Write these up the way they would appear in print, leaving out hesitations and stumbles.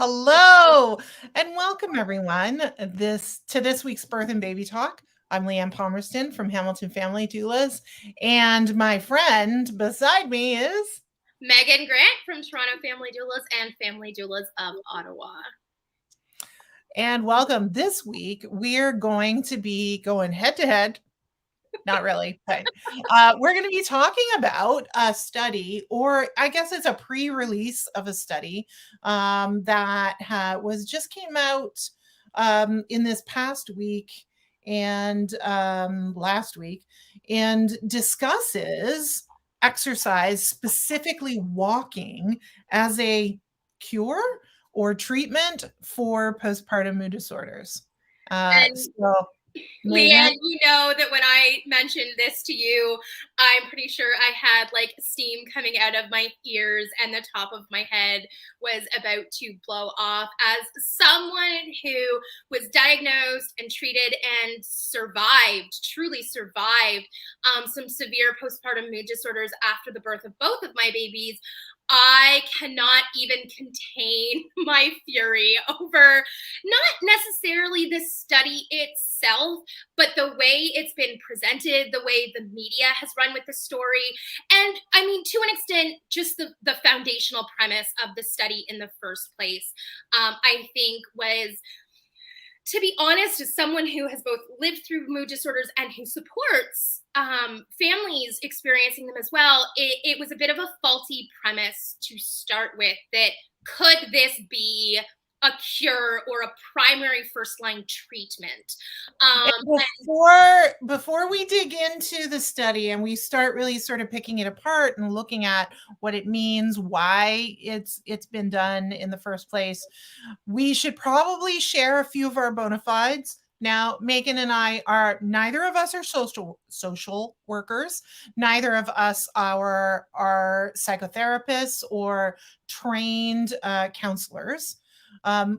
Hello and welcome everyone this week's Birth and Baby Talk. I'm Leanne Palmerston from Hamilton Family Doulas, and my friend beside me is Meaghan Grant from Toronto Family Doulas and Family Doulas of Ottawa. And welcome. This week we're going to be going head to head. Not really, but we're going to be talking about a study, or I guess it's a pre-release of a study that came out in this past week and last week, and discusses exercise, specifically walking, as a cure or treatment for postpartum mood disorders. Leanne, you know that when I mentioned this to you, I'm pretty sure I had like steam coming out of my ears and the top of my head was about to blow off as someone who was diagnosed and treated and truly survived some severe postpartum mood disorders after the birth of both of my babies. I cannot even contain my fury over not necessarily the study itself, but the way it's been presented, the way the media has run with the story. And I mean, to an extent, just the foundational premise of the study in the first place, I think was, to be honest, as someone who has both lived through mood disorders and who supports families experiencing them as well, it was a bit of a faulty premise to start with, that could this be a cure or a primary first line treatment. Before we dig into the study and we start really sort of picking it apart and looking at what it means, why it's been done in the first place, we should probably share a few of our bona fides. Now, Meaghan and I neither of us are social workers. Neither of us are psychotherapists or trained counselors.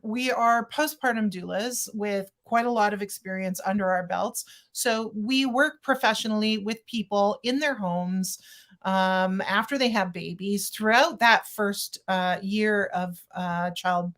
We are postpartum doulas with quite a lot of experience under our belts. So we work professionally with people in their homes after they have babies throughout that first year of child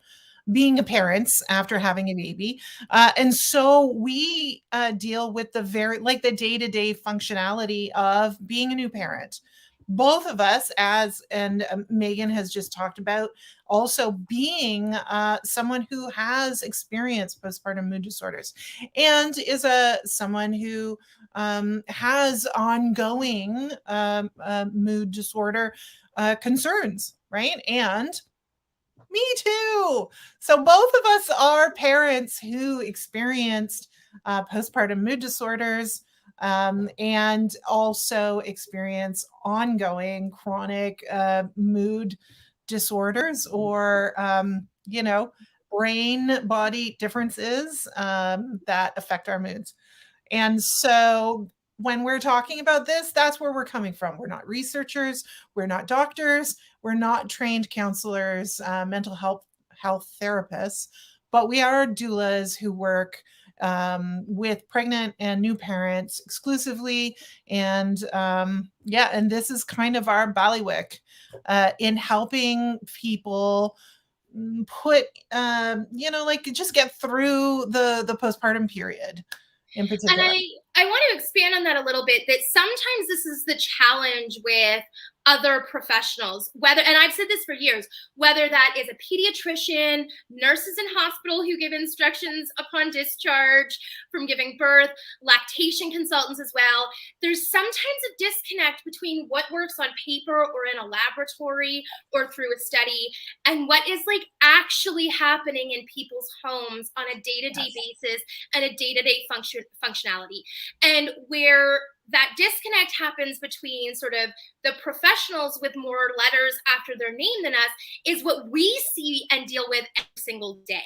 being a parents after having a baby. And so we deal with the day-to-day functionality of being a new parent. Both of us, and Meaghan has just talked about, also being someone who has experienced postpartum mood disorders and is someone who has ongoing mood disorder concerns, right? And me too. So both of us are parents who experienced postpartum mood disorders and also experience ongoing chronic mood disorders or, brain body differences that affect our moods. And so when we're talking about this, that's where we're coming from. We're not researchers, we're not doctors, we're not trained counselors, mental health therapists, but we are doulas who work with pregnant and new parents exclusively. And and this is kind of our bailiwick in helping people just get through the postpartum period in particular. And I want to expand on that a little bit, that sometimes this is the challenge with other professionals, and I've said this for years, whether that is a pediatrician, nurses in hospital who give instructions upon discharge from giving birth, lactation consultants as well. There's sometimes a disconnect between what works on paper or in a laboratory or through a study and what is like actually happening in people's homes on a day-to-day basis and a day-to-day functionality. And where that disconnect happens between sort of the professionals with more letters after their name than us is what we see and deal with every single day.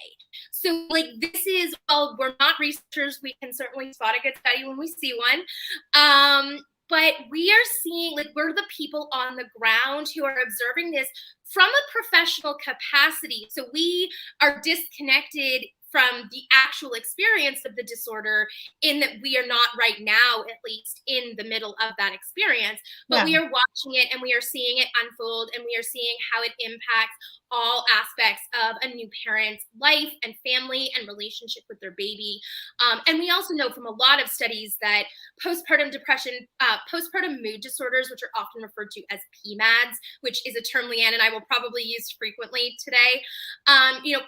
So like, this is, well, we're not researchers. We can certainly spot a good study when we see one. But we are seeing, like, we're the people on the ground who are observing this from a professional capacity. So we are disconnected from the actual experience of the disorder, in that we are not right now, at least, in the middle of that experience, but we are watching it and we are seeing it unfold, and we are seeing how it impacts all aspects of a new parent's life and family and relationship with their baby. And we also know from a lot of studies that postpartum depression, postpartum mood disorders, which are often referred to as PMADs, which is a term Leanne and I will probably use frequently today.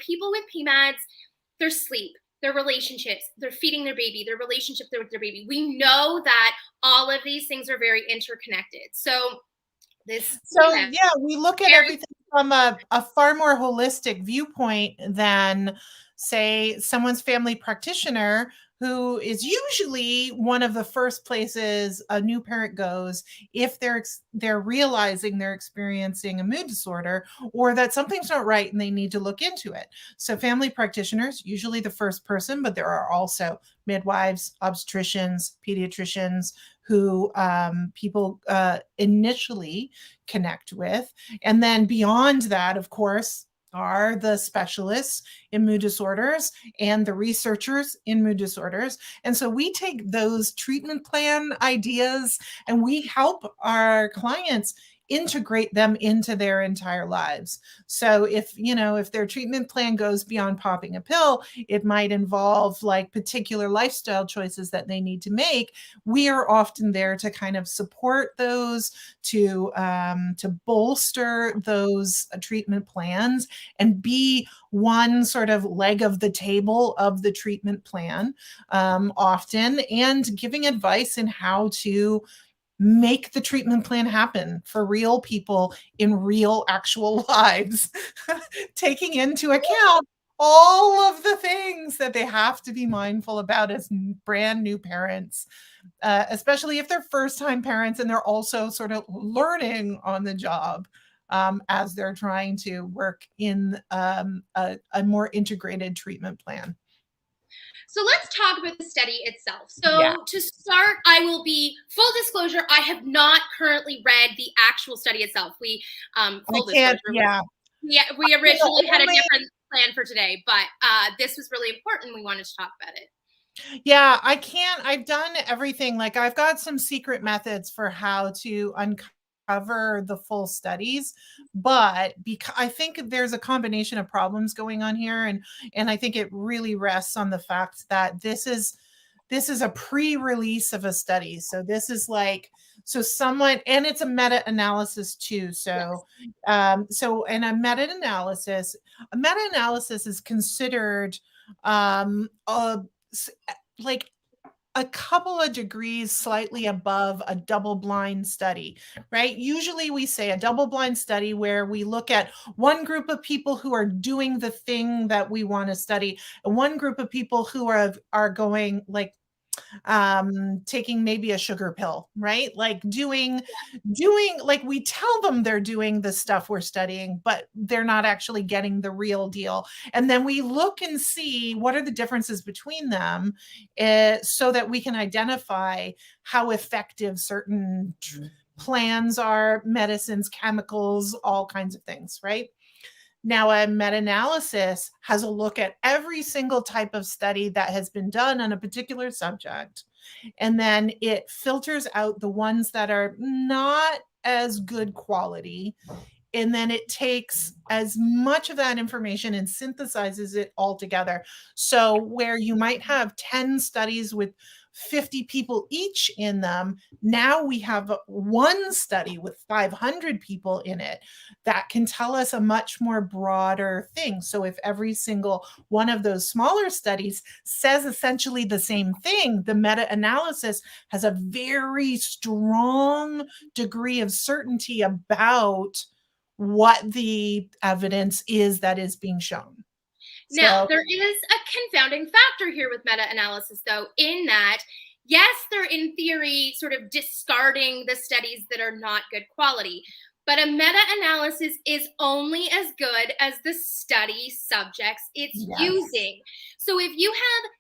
People with PMADs, their sleep, their relationships, they're feeding their baby, their relationship with their baby. We know that all of these things are very interconnected. So we look at everything from a far more holistic viewpoint than, say, someone's family practitioner, who is usually one of the first places a new parent goes if they're realizing they're experiencing a mood disorder, or that something's not right and they need to look into it. So family practitioners, usually the first person, but there are also midwives, obstetricians, pediatricians, who people initially connect with. And then beyond that, of course, are the specialists in mood disorders and the researchers in mood disorders. And so we take those treatment plan ideas and we help our clients integrate them into their entire lives. So if their treatment plan goes beyond popping a pill, it might involve like particular lifestyle choices that they need to make. We are often there to kind of support those, to bolster those treatment plans and be one sort of leg of the table of the treatment plan, often, and giving advice in how to make the treatment plan happen for real people in real actual lives, taking into account all of the things that they have to be mindful about as brand new parents, especially if they're first time parents and they're also sort of learning on the job, as they're trying to work in a more integrated treatment plan. So let's talk about the study itself. So to start, I will be full disclosure, I have not currently read the actual study itself. We full disclosure. We originally had a different plan for today, but this was really important. We wanted to talk about it. Yeah, I've done everything. Like I've got some secret methods for how to uncover the full studies, but because I think there's a combination of problems going on here, and I think it really rests on the fact that this is a pre-release of a study. So this is like, someone, and it's a meta-analysis too. So, and a meta-analysis is considered like a couple of degrees slightly above a double-blind study, right? Usually we say a double-blind study where we look at one group of people who are doing the thing that we want to study, and one group of people who are going like taking maybe a sugar pill, right? Like doing like we tell them they're doing the stuff we're studying, but they're not actually getting the real deal. And then we look and see what are the differences between them, so that we can identify how effective certain plans are, medicines, chemicals, all kinds of things, right? Now, a meta-analysis has a look at every single type of study that has been done on a particular subject, and then it filters out the ones that are not as good quality, and then it takes as much of that information and synthesizes it all together. So where you might have 10 studies with 50 people each in them, now we have one study with 500 people in it that can tell us a much more broader thing. So if every single one of those smaller studies says essentially the same thing, the meta-analysis has a very strong degree of certainty about what the evidence is that is being shown. Now, there is a confounding factor here with meta-analysis, though, in that, yes, they're in theory sort of discarding the studies that are not good quality, but a meta-analysis is only as good as the study subjects it's using. So if you have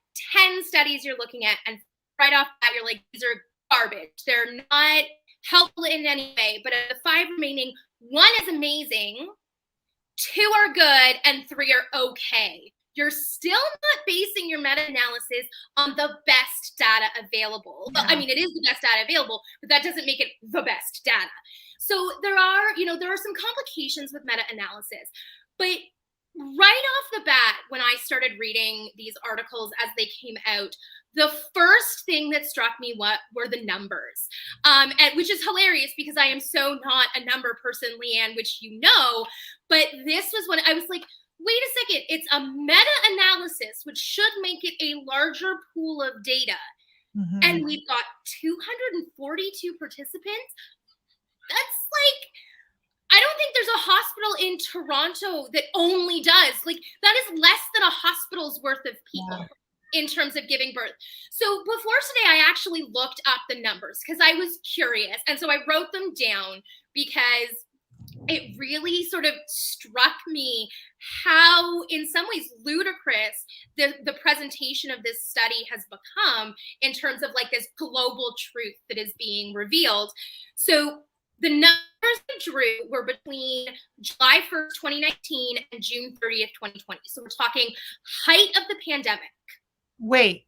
10 studies you're looking at, and right off the bat, you're like, these are garbage, they're not helpful in any way, but of the 5 remaining, 1 is amazing, 2 are good, and 3 are okay. you're still not basing your meta-analysis on the best data available. Yeah. I mean, it is the best data available, but that doesn't make it the best data. So there are some complications with meta-analysis, but right off the bat, when I started reading these articles as they came out, the first thing that struck me were the numbers, and which is hilarious because I am so not a number person, Leanne, which you know, but this was when I was like, wait a second, it's a meta-analysis, which should make it a larger pool of data. Mm-hmm. And we've got 242 participants. That's like, I don't think there's a hospital in Toronto that only does, like, that is less than a hospital's worth of people. Yeah. In terms of giving birth. So before today, I actually looked up the numbers because I was curious. And so I wrote them down because it really sort of struck me how, in some ways, ludicrous the presentation of this study has become in terms of like this global truth that is being revealed. So the numbers I drew were between July 1st, 2019 and June 30th, 2020. So we're talking height of the pandemic. Wait,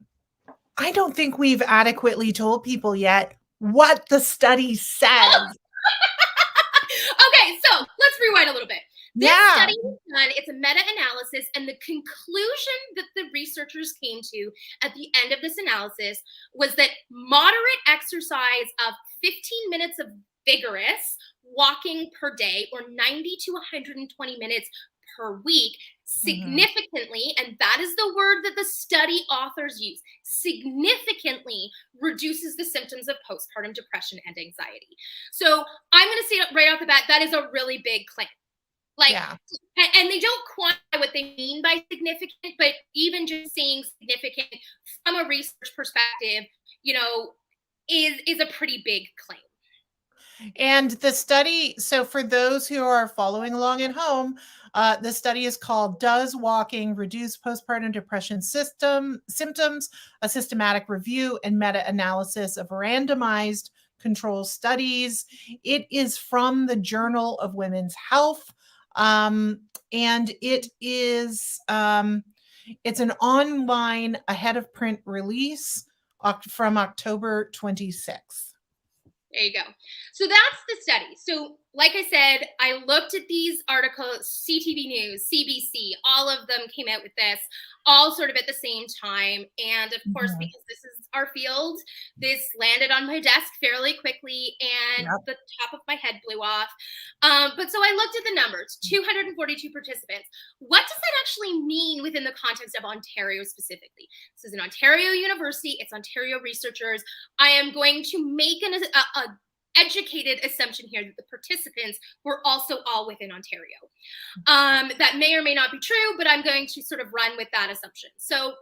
I don't think we've adequately told people yet what the study says. Okay, so let's rewind a little bit. This study was done, it's a meta-analysis, and the conclusion that the researchers came to at the end of this analysis was that moderate exercise of 15 minutes of vigorous walking per day, or 90 to 120 minutes per week, significantly, and that is the word that the study authors use, significantly reduces the symptoms of postpartum depression and anxiety. So I'm going to say right off the bat, that is a really big claim. Like, and they don't quantify what they mean by significant, but even just saying significant from a research perspective, is a pretty big claim. And the study, so for those who are following along at home, the study is called Does Walking Reduce Postpartum Depression Symptoms? A Systematic Review and Meta-Analysis of Randomized Control Studies. It is from the Journal of Women's Health. And it is, it's an online ahead of print release from October 26th. There you go. So that's the study. So like I said, I looked at these articles, CTV News, CBC, all of them came out with this, all sort of at the same time. And of course, because this is our field, this landed on my desk fairly quickly and the top of my head blew off. But so I looked at the numbers, 242 participants. What does that actually mean within the context of Ontario specifically? This is an Ontario university. It's Ontario researchers. I am going to make an educated assumption here that the participants were also all within Ontario. That may or may not be true, but I'm going to sort of run with that assumption. So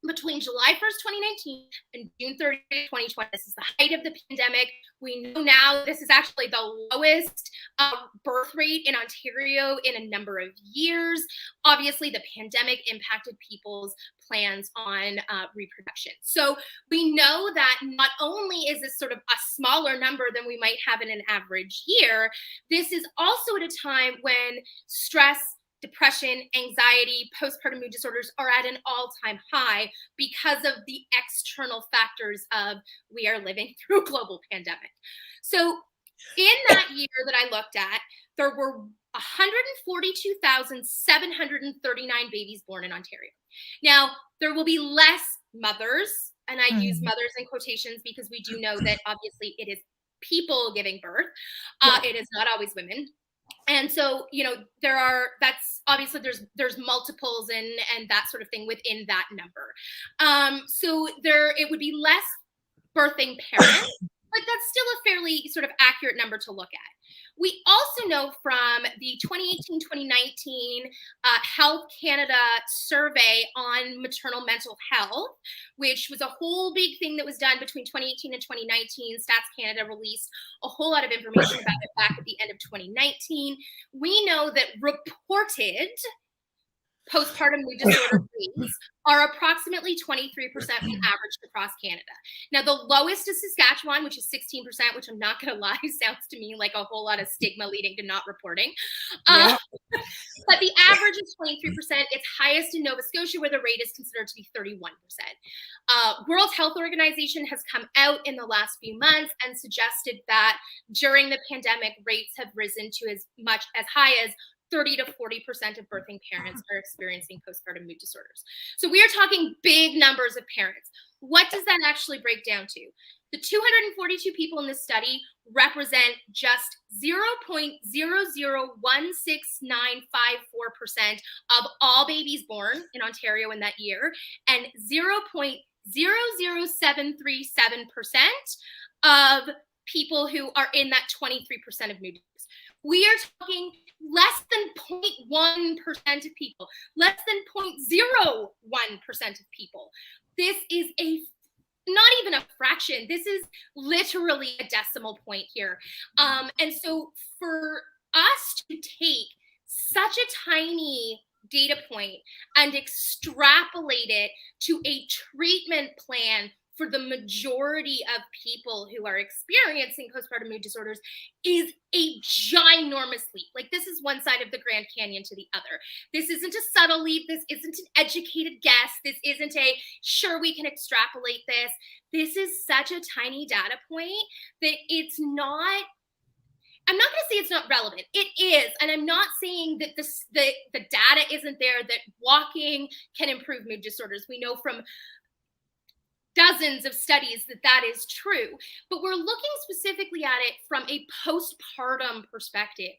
between July 1st, 2019 and June 30th, 2020, this is the height of the pandemic. We know now this is actually the lowest birth rate in Ontario in a number of years. Obviously, the pandemic impacted people's plans on reproduction. So we know that not only is this sort of a smaller number than we might have in an average year, this is also at a time when stress, depression, anxiety, postpartum mood disorders are at an all-time high because of the external factors of we are living through a global pandemic. So in that year that I looked at, there were 142,739 babies born in Ontario. Now, there will be less mothers, and I use mothers in quotations because we do know that obviously it is people giving birth. It is not always women. And so, that's obviously there's multiples and that sort of thing within that number. So it would be less birthing parents, but that's still a fairly sort of accurate number to look at. We also know from the 2018-2019 Health Canada survey on maternal mental health, which was a whole big thing that was done between 2018 and 2019. Stats Canada released a whole lot of information about it back at the end of 2019. We know that reported postpartum mood disorder rates are approximately 23% when averaged across Canada. Now, the lowest is Saskatchewan, which is 16%, which I'm not going to lie, sounds to me like a whole lot of stigma leading to not reporting. Yeah. But the average is 23%. It's highest in Nova Scotia, where the rate is considered to be 31%. World Health Organization has come out in the last few months and suggested that during the pandemic, rates have risen to as much as high as 30 to 40% of birthing parents are experiencing postpartum mood disorders. So we are talking big numbers of parents. What does that actually break down to? The 242 people in this study represent just 0.0016954% of all babies born in Ontario in that year, and 0.00737% of people who are in that 23% of mood disorders. We are talking less than 0.1% of people, less than 0.01% of people. This is not even a fraction. This is literally a decimal point here. And so for us to take such a tiny data point and extrapolate it to a treatment plan for the majority of people who are experiencing postpartum mood disorders is a ginormous leap. Like, this is one side of the Grand Canyon to the other. This isn't a subtle leap. This isn't an educated guess. This isn't a, sure, we can extrapolate this. This is such a tiny data point that it's not, I'm not going to say it's not relevant. It is. And I'm not saying that the data isn't there, that walking can improve mood disorders. We know from dozens of studies that is true, but we're looking specifically at it from a postpartum perspective.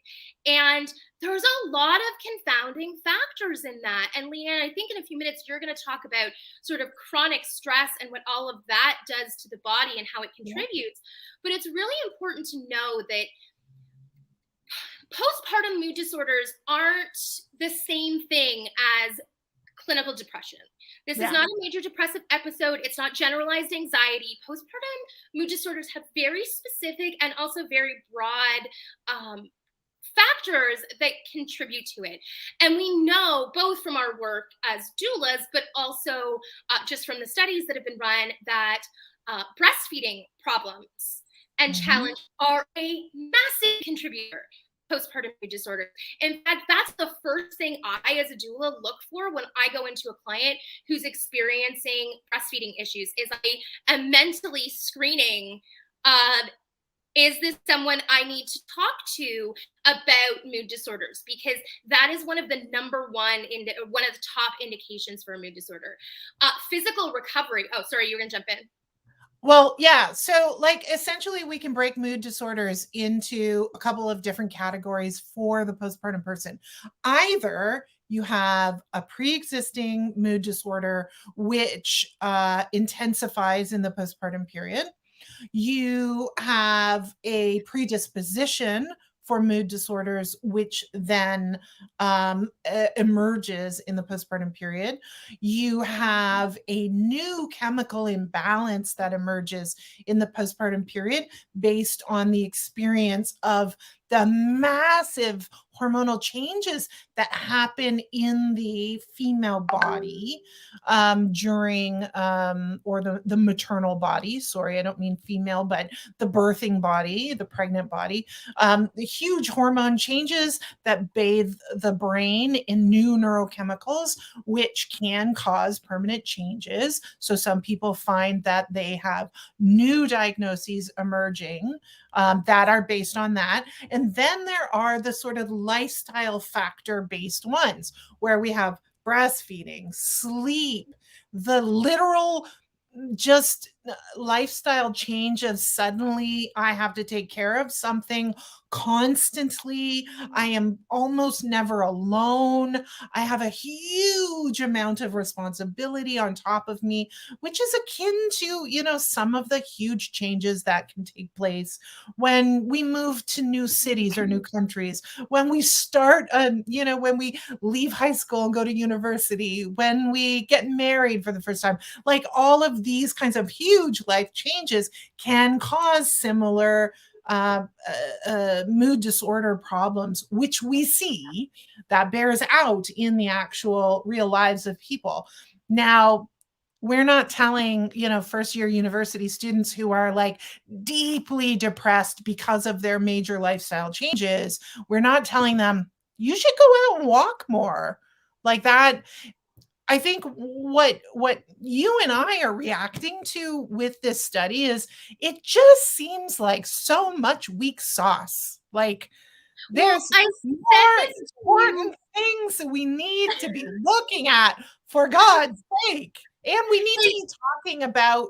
And there's a lot of confounding factors in that. And Leanne, I think in a few minutes, you're going to talk about sort of chronic stress and what all of that does to the body and how it contributes. But it's really important to know that postpartum mood disorders aren't the same thing as clinical depression. This is not a major depressive episode. It's not generalized anxiety. Postpartum mood disorders have very specific and also very broad factors that contribute to it. And we know both from our work as doulas, but also just from the studies that have been run, that breastfeeding problems and challenge are a massive contributor postpartum mood disorder. In fact, that's the first thing I, as a doula, look for when I go into a client who's experiencing breastfeeding issues. Is I am mentally screening, is this someone I need to talk to about mood disorders? Because that is one of the one of the top indications for a mood disorder. Physical recovery. Oh, sorry, you were gonna jump in. Well, yeah. So like essentially we can break mood disorders into a couple of different categories for the postpartum person. Either you have a pre-existing mood disorder, which intensifies in the postpartum period. You have a predisposition for mood disorders, which then emerges in the postpartum period. You have a new chemical imbalance that emerges in the postpartum period based on the experience of the massive hormonal changes that happen in the female body during, or the maternal body. Sorry, I don't mean female, but the birthing body, the pregnant body. The huge hormone changes that bathe the brain in new neurochemicals, which can cause permanent changes. So some people find that they have new diagnoses emerging that are based on that. And then there are the sort of lifestyle factor based ones where we have breastfeeding, sleep, the literal just lifestyle change of suddenly I have to take care of something constantly. I am almost never alone. I have a huge amount of responsibility on top of me, which is akin to, you know, some of the huge changes that can take place when we move to new cities or new countries, when we start, you know, when we leave high school and go to university, when we get married for the first time. Like all of these kinds of huge life changes can cause similar mood disorder problems, which we see that bears out in the actual real lives of people. Now, we're not telling, first year university students who are like deeply depressed because of their major lifestyle changes, we're not telling them, you should go out and walk more. Like that, I think what you and I are reacting to with this study is it just seems like so much weak sauce. Like there's I more said this important things that we need to be looking at, for God's sake. And we need to be talking about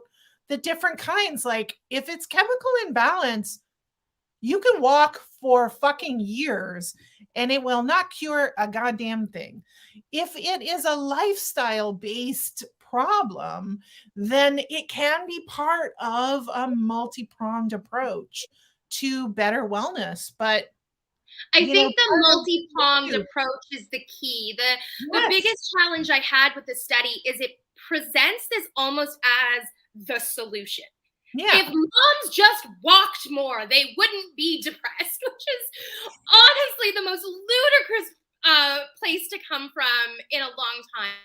the different kinds. Like if it's chemical imbalance, you can walk for fucking years and it will not cure a goddamn thing. If it is a lifestyle based problem, then it can be part of a multi-pronged approach to better wellness. But I think the multi-pronged approach is the key. The biggest challenge I had with the study is it presents this almost as the solution. Yeah. If moms just walked more, they wouldn't be depressed, which is honestly the most ludicrous place to come from in a long time.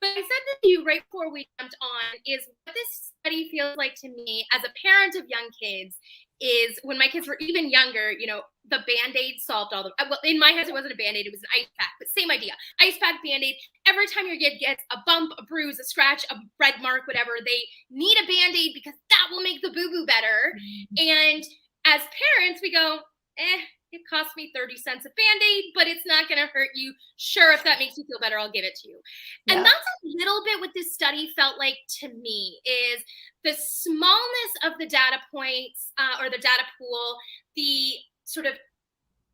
But I said this to you right before we jumped on, is what this study feels like to me as a parent of young kids is when my kids were even younger, the Band-Aid solved all the, well, in my head, it wasn't a Band-Aid, it was an ice pack, but same idea. Ice pack, Band-Aid, every time your kid gets a bump, a bruise, a scratch, a red mark, whatever, they need a Band-Aid because that will make the boo-boo better. And as parents, we go, it cost me 30 cents a Band-Aid, but it's not going to hurt you. Sure, if that makes you feel better, I'll give it to you. Yeah. And that's a little bit what this study felt like to me, is the smallness of the data points or the data pool, the sort of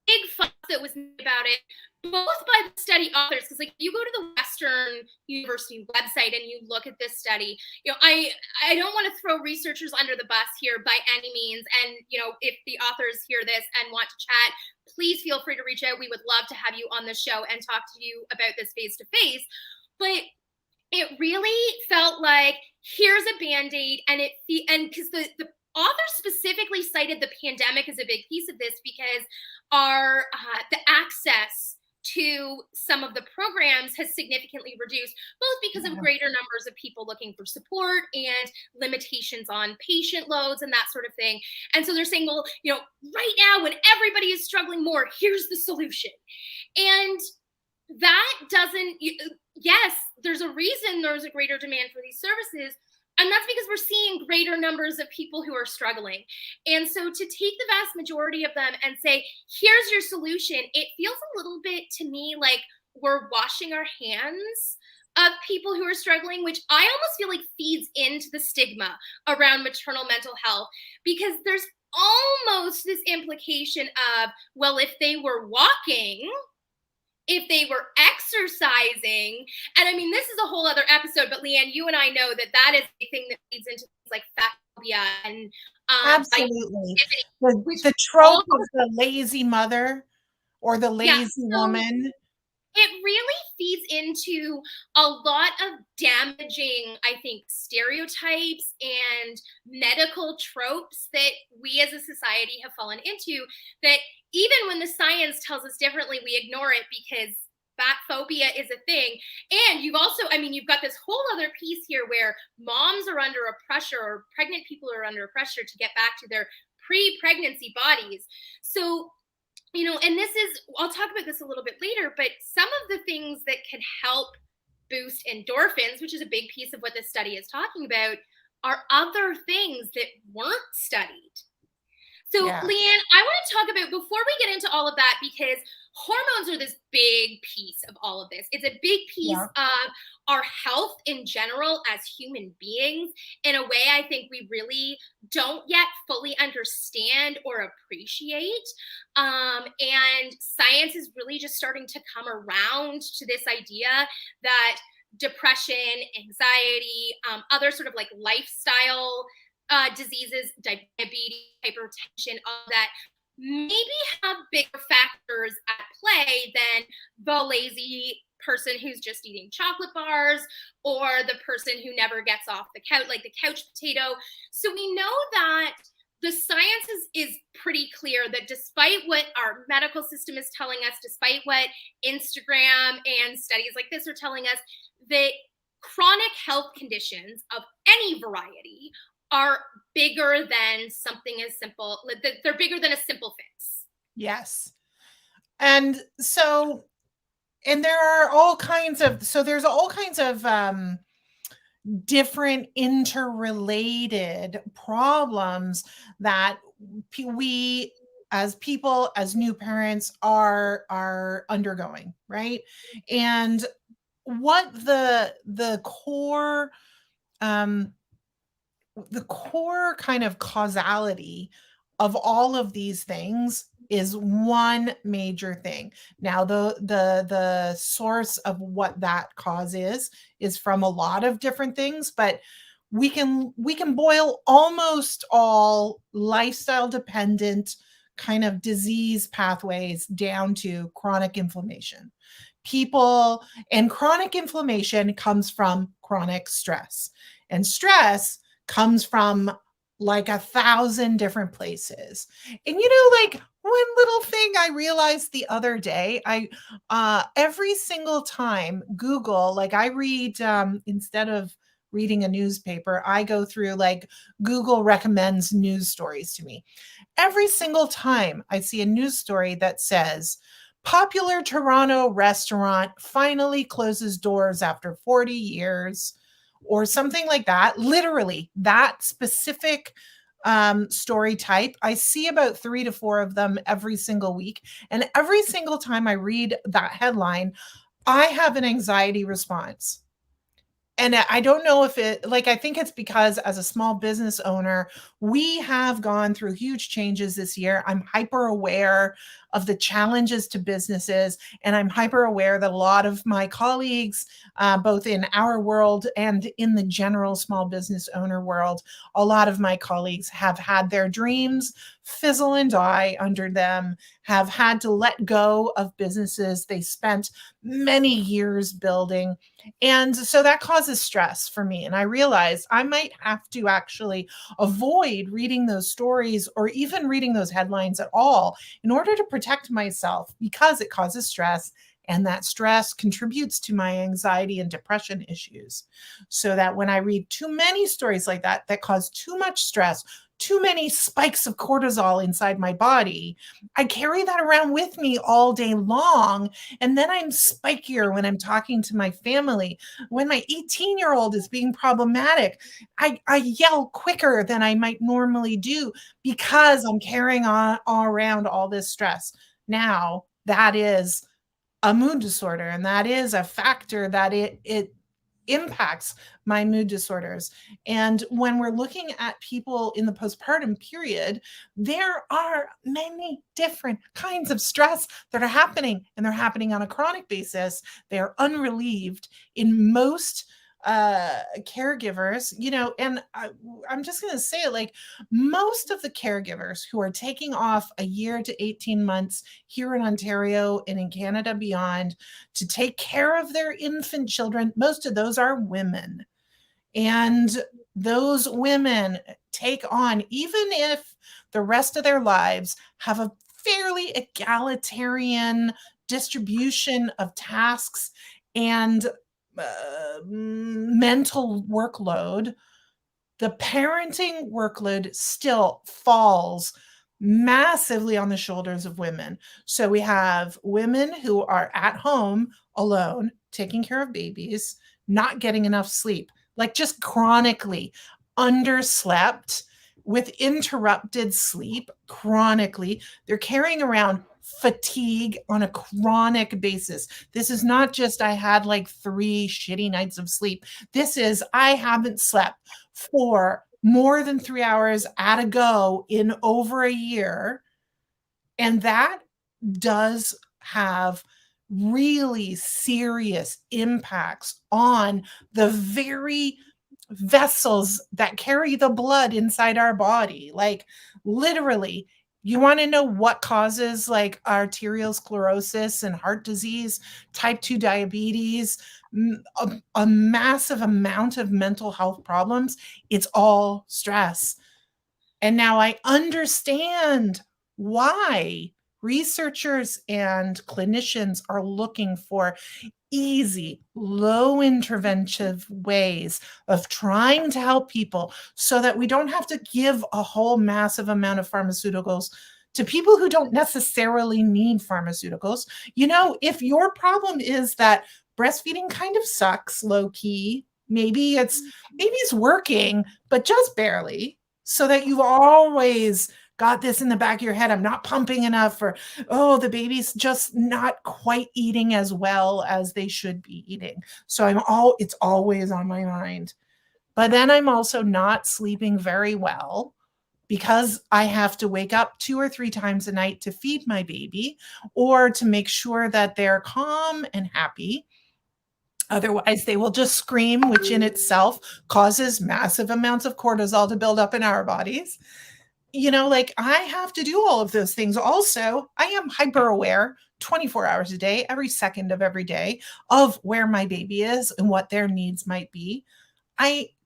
big fuss that was made about it, both by the study authors, because like you go to the Western University website and you look at this study, I don't want to throw researchers under the bus here by any means. And, if the authors hear this and want to chat, please feel free to reach out. We would love to have you on the show and talk to you about this face to face. But it really felt like here's a Band-Aid, and because the author specifically cited the pandemic as a big piece of this, because the access to some of the programs has significantly reduced, both because of greater numbers of people looking for support and limitations on patient loads and that sort of thing. And so they're saying, well, right now when everybody is struggling more, here's the solution. And that doesn't, yes, there's a reason there's a greater demand for these services. And that's because we're seeing greater numbers of people who are struggling. And so to take the vast majority of them and say, here's your solution, it feels a little bit to me like we're washing our hands of people who are struggling, which I almost feel like feeds into the stigma around maternal mental health, because there's almost this implication of, well, if they were walking, if they were exercising, and I mean, this is a whole other episode, but Leanne, you and I know that is the thing that leads into things like fat phobia and absolutely the trope of the lazy mother or the lazy woman. It really feeds into a lot of damaging, I think, stereotypes and medical tropes that we as a society have fallen into, that even when the science tells us differently, we ignore it because fat phobia is a thing. And you've got this whole other piece here where moms are under a pressure, or pregnant people are under a pressure to get back to their pre-pregnancy bodies. So, and I'll talk about this a little bit later, but some of the things that can help boost endorphins, which is a big piece of what this study is talking about, are other things that weren't studied. So, Leanne, I want to talk about, before we get into all of that, because hormones are this big piece of all of this. It's a big piece of our health in general as human beings, in a way I think we really don't yet fully understand or appreciate. And science is really just starting to come around to this idea that depression, anxiety, other sort of like lifestyle diseases, diabetes, hypertension, all that, maybe have bigger factors at play than the lazy person who's just eating chocolate bars, or the person who never gets off the couch, like the couch potato. So we know that the science is pretty clear that despite what our medical system is telling us, despite what Instagram and studies like this are telling us, that chronic health conditions of any variety are bigger than something as simple, they're bigger than a simple fix. Yes. And so, and there are all kinds of, so there's all kinds of different interrelated problems that we as people, as new parents, are undergoing, right? And what um the core kind of causality of all of these things is one major thing. Now, the source of what that cause is from a lot of different things, but we can boil almost all lifestyle dependent kind of disease pathways down to chronic inflammation. People, and chronic inflammation comes from chronic stress. And stress comes from like 1,000 different places. And like one little thing I realized the other day, I every single time Google, like I read instead of reading a newspaper, I go through like Google recommends news stories to me. Every single time I see a news story that says popular Toronto restaurant finally closes doors after 40 years, or something like that, literally that specific story type, I see about 3 to 4 of them every single week. And every single time I read that headline, I have an anxiety response. And I don't know if I think it's because as a small business owner, we have gone through huge changes this year. I'm hyper aware of the challenges to businesses, and I'm hyper aware that a lot of my colleagues, both in our world and in the general small business owner world, a lot of my colleagues have had their dreams fizzle and die under them, have had to let go of businesses they spent many years building. And so that causes stress for me. And I realized I might have to actually avoid reading those stories or even reading those headlines at all in order to protect myself, because it causes stress. And that stress contributes to my anxiety and depression issues. So that when I read too many stories like that, that cause too much stress, too many spikes of cortisol inside my body, I carry that around with me all day long. And then I'm spikier when I'm talking to my family. When my 18-year-old is being problematic, I yell quicker than I might normally do because I'm carrying on all around all this stress. Now, that is a mood disorder, and that is a factor that it impacts my mood disorders. And when we're looking at people in the postpartum period, there are many different kinds of stress that are happening, and they're happening on a chronic basis. They're unrelieved in most caregivers, and I'm just going to say it, like most of the caregivers who are taking off a year to 18 months here in Ontario and in Canada beyond to take care of their infant children, most of those are women. And those women take on, even if the rest of their lives have a fairly egalitarian distribution of tasks and mental workload, the parenting workload still falls massively on the shoulders of women. So we have women who are at home alone, taking care of babies, not getting enough sleep, like just chronically underslept with interrupted sleep chronically. They're carrying around fatigue on a chronic basis. This is not just I had like 3 shitty nights of sleep. This is I haven't slept for more than 3 hours at a go in over a year. And that does have really serious impacts on the very vessels that carry the blood inside our body. Like literally, you want to know what causes like arterial sclerosis and heart disease, type 2 diabetes, a massive amount of mental health problems? It's all stress. And now I understand why researchers and clinicians are looking for easy, low interventive ways of trying to help people so that we don't have to give a whole massive amount of pharmaceuticals to people who don't necessarily need pharmaceuticals. You know, if your problem is that breastfeeding kind of sucks low key, maybe it's working, but just barely, so that you've always got this in the back of your head. I'm not pumping enough, or, oh, the baby's just not quite eating as well as they should be eating. So it's always on my mind. But then I'm also not sleeping very well because I have to wake up 2 or 3 times a night to feed my baby or to make sure that they're calm and happy. Otherwise, they will just scream, which in itself causes massive amounts of cortisol to build up in our bodies. You know, like, I have to do all of those things. Also, I am hyper aware 24 hours a day, every second of every day, of where my baby is and what their needs might be.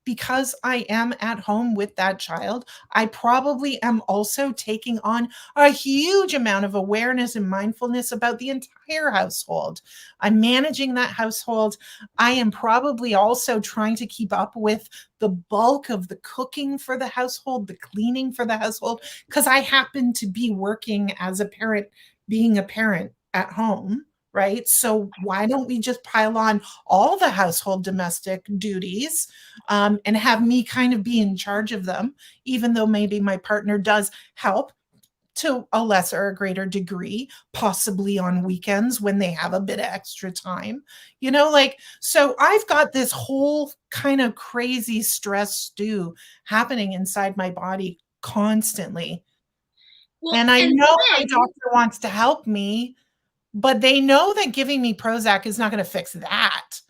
Because I am at home with that child, I probably am also taking on a huge amount of awareness and mindfulness about the entire household. I'm managing that household. I am probably also trying to keep up with the bulk of the cooking for the household, the cleaning for the household, because I happen to be working as a parent, being a parent at home. Right. So why don't we just pile on all the household domestic duties, and have me kind of be in charge of them, even though maybe my partner does help to a lesser or greater degree, possibly on weekends when they have a bit of extra time, like, so I've got this whole kind of crazy stress stew happening inside my body constantly. Well, And I and know my then, doctor wants to help me, but they know that giving me Prozac is not going to fix that.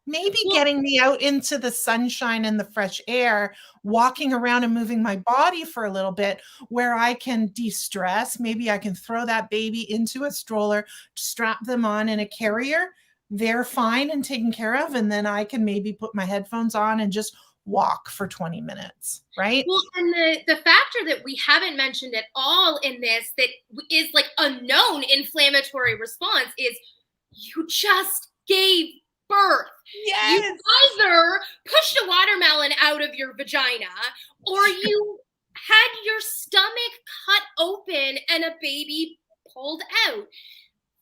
Maybe well, getting me out into the sunshine and the fresh air, walking around and moving my body for a little bit where I can de-stress. Maybe I can throw that baby into a stroller, strap them on in a carrier. They're fine and taken care of. And then I can maybe put my headphones on and just walk for 20 minutes, right? well, and the factor that we haven't mentioned at all in this that is like a known inflammatory response is you just gave birth. You Yes. either pushed a watermelon out of your vagina or you had your stomach cut open and a baby pulled out.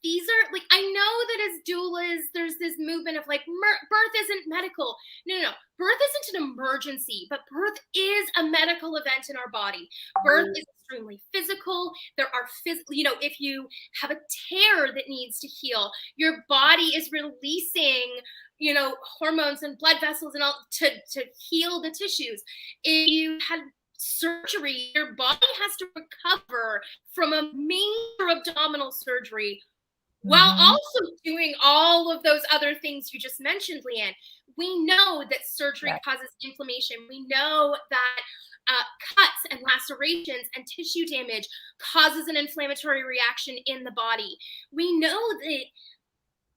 These are like, I know that as doulas, there's this movement of like, birth isn't medical. No. Birth isn't an emergency, but birth is a medical event in our body. Birth is extremely physical. There are, if you have a tear that needs to heal, your body is releasing, hormones and blood vessels and all to heal the tissues. If you had surgery, your body has to recover from a major abdominal surgery while also doing all of those other things you just mentioned, Leanne. We know that surgery causes inflammation. We know that cuts and lacerations and tissue damage causes an inflammatory reaction in the body. We know that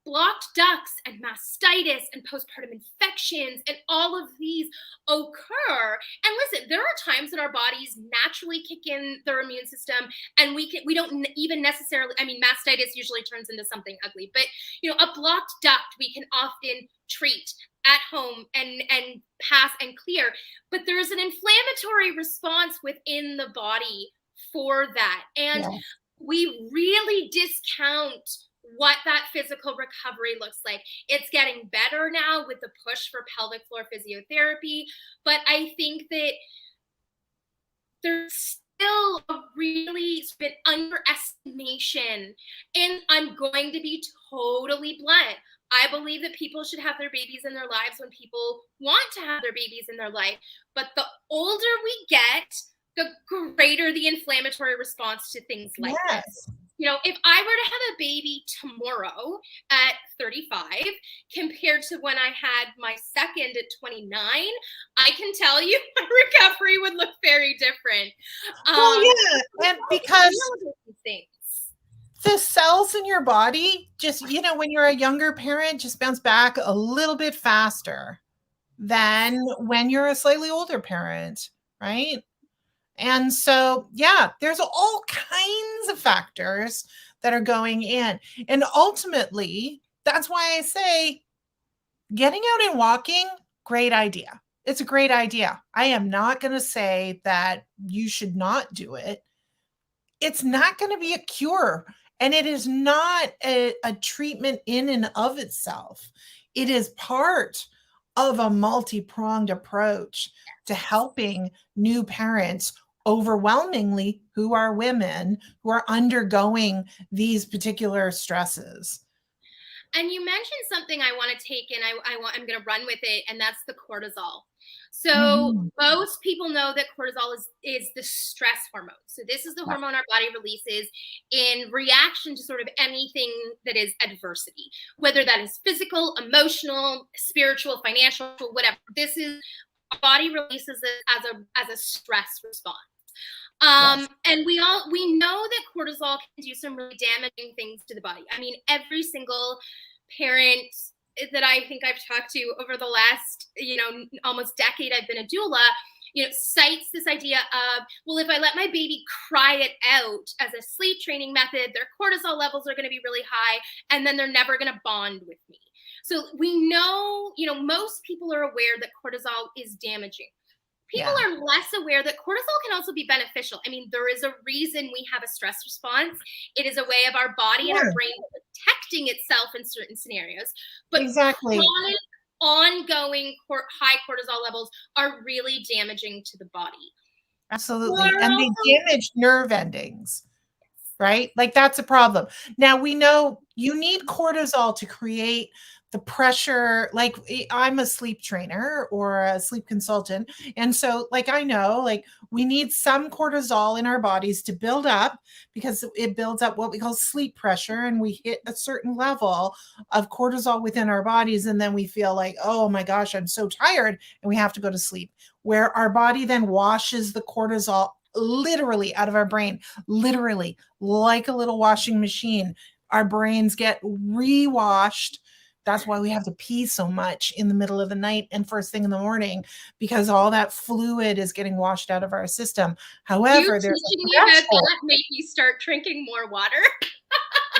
blocked ducts and mastitis and postpartum infections and all of these occur. And listen, there are times that our bodies naturally kick in their immune system and we don't even necessarily, mastitis usually turns into something ugly, but a blocked duct we can often treat at home and pass and clear. But there's an inflammatory response within the body for that. And we really discount what that physical recovery looks like. It's getting better now with the push for pelvic floor physiotherapy, but I think that there's still a really bit underestimation. And I'm going to be totally blunt. I believe that people should have their babies in their lives when people want to have their babies in their life. But the older we get, the greater the inflammatory response to things like this. If I were to have a baby tomorrow at 35 compared to when I had my second at 29, I can tell you my recovery would look very different. And because the cells in your body just, when you're a younger parent, just bounce back a little bit faster than when you're a slightly older parent, right? And so, yeah, there's all kinds of factors that are going in. And ultimately, that's why I say getting out and walking, great idea. It's a great idea. I am not going to say that you should not do it. It's not going to be a cure, and it is not a treatment in and of itself. It is part of a multi-pronged approach to helping new parents, overwhelmingly who are women who are undergoing these particular stresses. And you mentioned something I want to take and I'm going to run with it, and that's the cortisol. So Mhm. most people know that cortisol is the stress hormone. So this is the Yeah. hormone our body releases in reaction to sort of anything that is adversity, whether that is physical, emotional, spiritual, financial, whatever. This is our body releases it as a stress response. Yes. And we know that cortisol can do some really damaging things to the body. I mean, every single parent that I think I've talked to over the last, almost decade I've been a doula, cites this idea of, well, if I let my baby cry it out as a sleep training method, their cortisol levels are going to be really high, and then they're never going to bond with me. So we know, most people are aware that cortisol is damaging. People Yeah. are less aware that cortisol can also be beneficial. I mean, there is a reason we have a stress response. It is a way of our body and our Sure. brain protecting itself in certain scenarios. But Exactly. chronic, ongoing high cortisol levels are really damaging to the body. Absolutely. We're And they also damage nerve endings, right? Like that's a problem. Now we know you need cortisol to create the pressure. Like I'm a sleep trainer or a sleep consultant. And so like I know like we need some cortisol in our bodies to build up because it builds up what we call sleep pressure. And we hit a certain level of cortisol within our bodies. And then we feel like, oh my gosh, I'm so tired. And we have to go to sleep, where our body then washes the cortisol literally out of our brain, literally like a little washing machine. Our brains get rewashed. That's why we have to pee so much in the middle of the night and first thing in the morning, because all that fluid is getting washed out of our system. you However, there's a teaching me about threshold. that made me start drinking more water.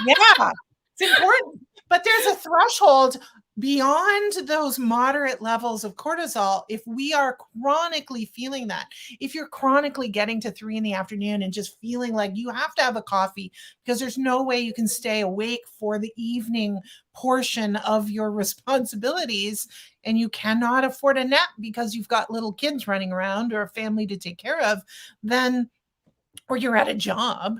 Yeah, it's important. But there's a threshold beyond those moderate levels of cortisol. If we are chronically feeling that, if you're chronically getting to 3 in the afternoon and just feeling like you have to have a coffee because there's no way you can stay awake for the evening portion of your responsibilities, and you cannot afford a nap because you've got little kids running around or a family to take care of, then or you're at a job,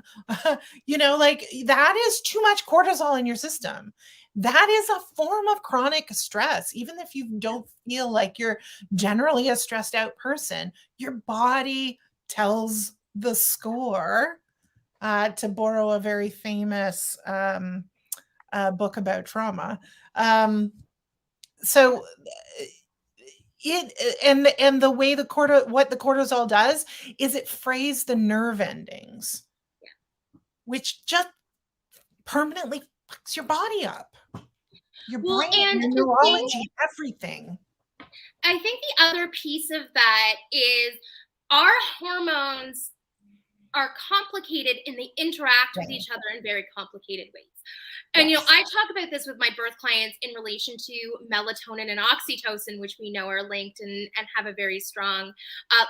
like that is too much cortisol in your system. That is a form of chronic stress. Even if you don't feel like you're generally a stressed out person, your body tells the score, to borrow a very famous book about trauma. So it and the way what the cortisol does is it frays the nerve endings, which just permanently fucks your body up, your Well, brain, and your the thing, neurology, everything. I think the other piece of that is our hormones are complicated and they interact with Right. each other in very complicated ways. And Yes. I talk about this with my birth clients in relation to melatonin and oxytocin, which we know are linked and have a very strong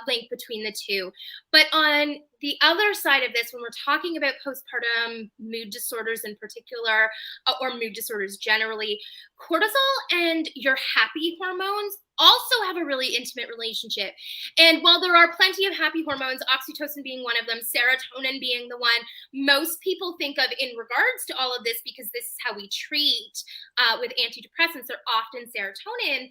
link between the two. But on the other side of this, when we're talking about postpartum mood disorders in particular, or mood disorders generally, cortisol and your happy hormones also have a really intimate relationship. And while there are plenty of happy hormones, oxytocin being one of them, serotonin being the one most people think of in regards to all of this, because this is how we treat with antidepressants, they're often serotonin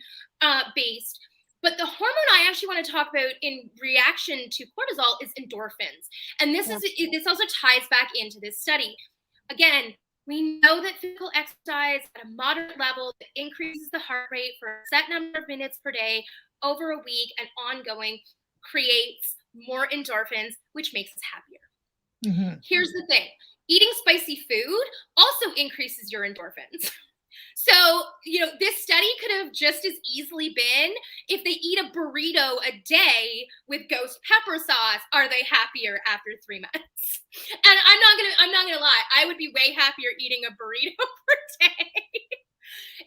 based. But the hormone I actually want to talk about in reaction to cortisol is endorphins. And this also ties back into this study. Again, we know that physical exercise at a moderate level that increases the heart rate for a set number of minutes per day over a week and ongoing creates more endorphins, which makes us happier. Mm-hmm. Here's the thing. Eating spicy food also increases your endorphins. So, this study could have just as easily been if they eat a burrito a day with ghost pepper sauce, are they happier after 3 months? And I'm not gonna lie, I would be way happier eating a burrito per day.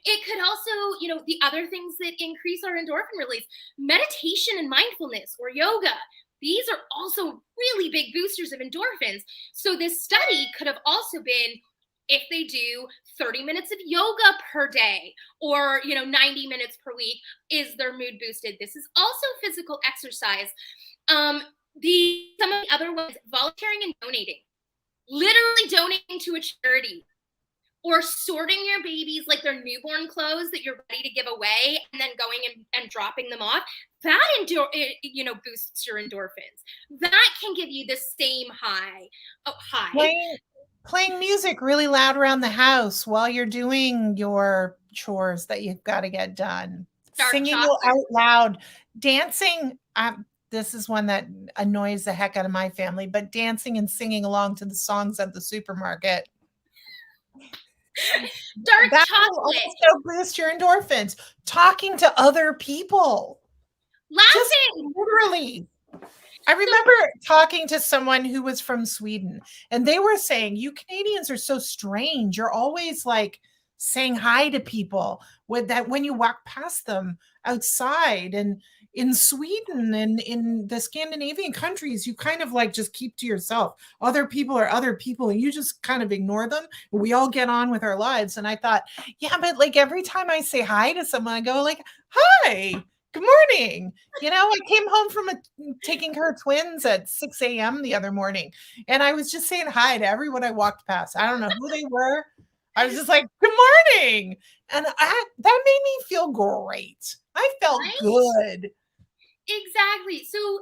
It could also, the other things that increase our endorphin release, meditation and mindfulness or yoga. These are also really big boosters of endorphins. So this study could have also been if they do 30 minutes of yoga per day or 90 minutes per week, is their mood boosted? This is also physical exercise. Some of the other ones, volunteering and donating, literally donating to a charity, or sorting your babies like their newborn clothes that you're ready to give away and then going and dropping them off. That boosts your endorphins. That can give you the same high. Playing music really loud around the house while you're doing your chores that you've got to get done. Singing out loud, dancing. This is one that annoys the heck out of my family, but dancing and singing along to the songs at the supermarket. Dark chocolate will also boost your endorphins. Talking to other people. Laughing. Literally. I remember talking to someone who was from Sweden, and they were saying, you Canadians are so strange. You're always like saying hi to people when you walk past them outside. And in Sweden and in the Scandinavian countries, you kind of like just keep to yourself. Other people are other people, and you just kind of ignore them. We all get on with our lives. And I thought, yeah, but like every time I say hi to someone, I go like, hi. Good morning. I came home from taking her twins at 6 a.m. the other morning, and I was just saying hi to everyone I walked past. I don't know who they were. I was just like, good morning. And that made me feel great. I felt good. Exactly. So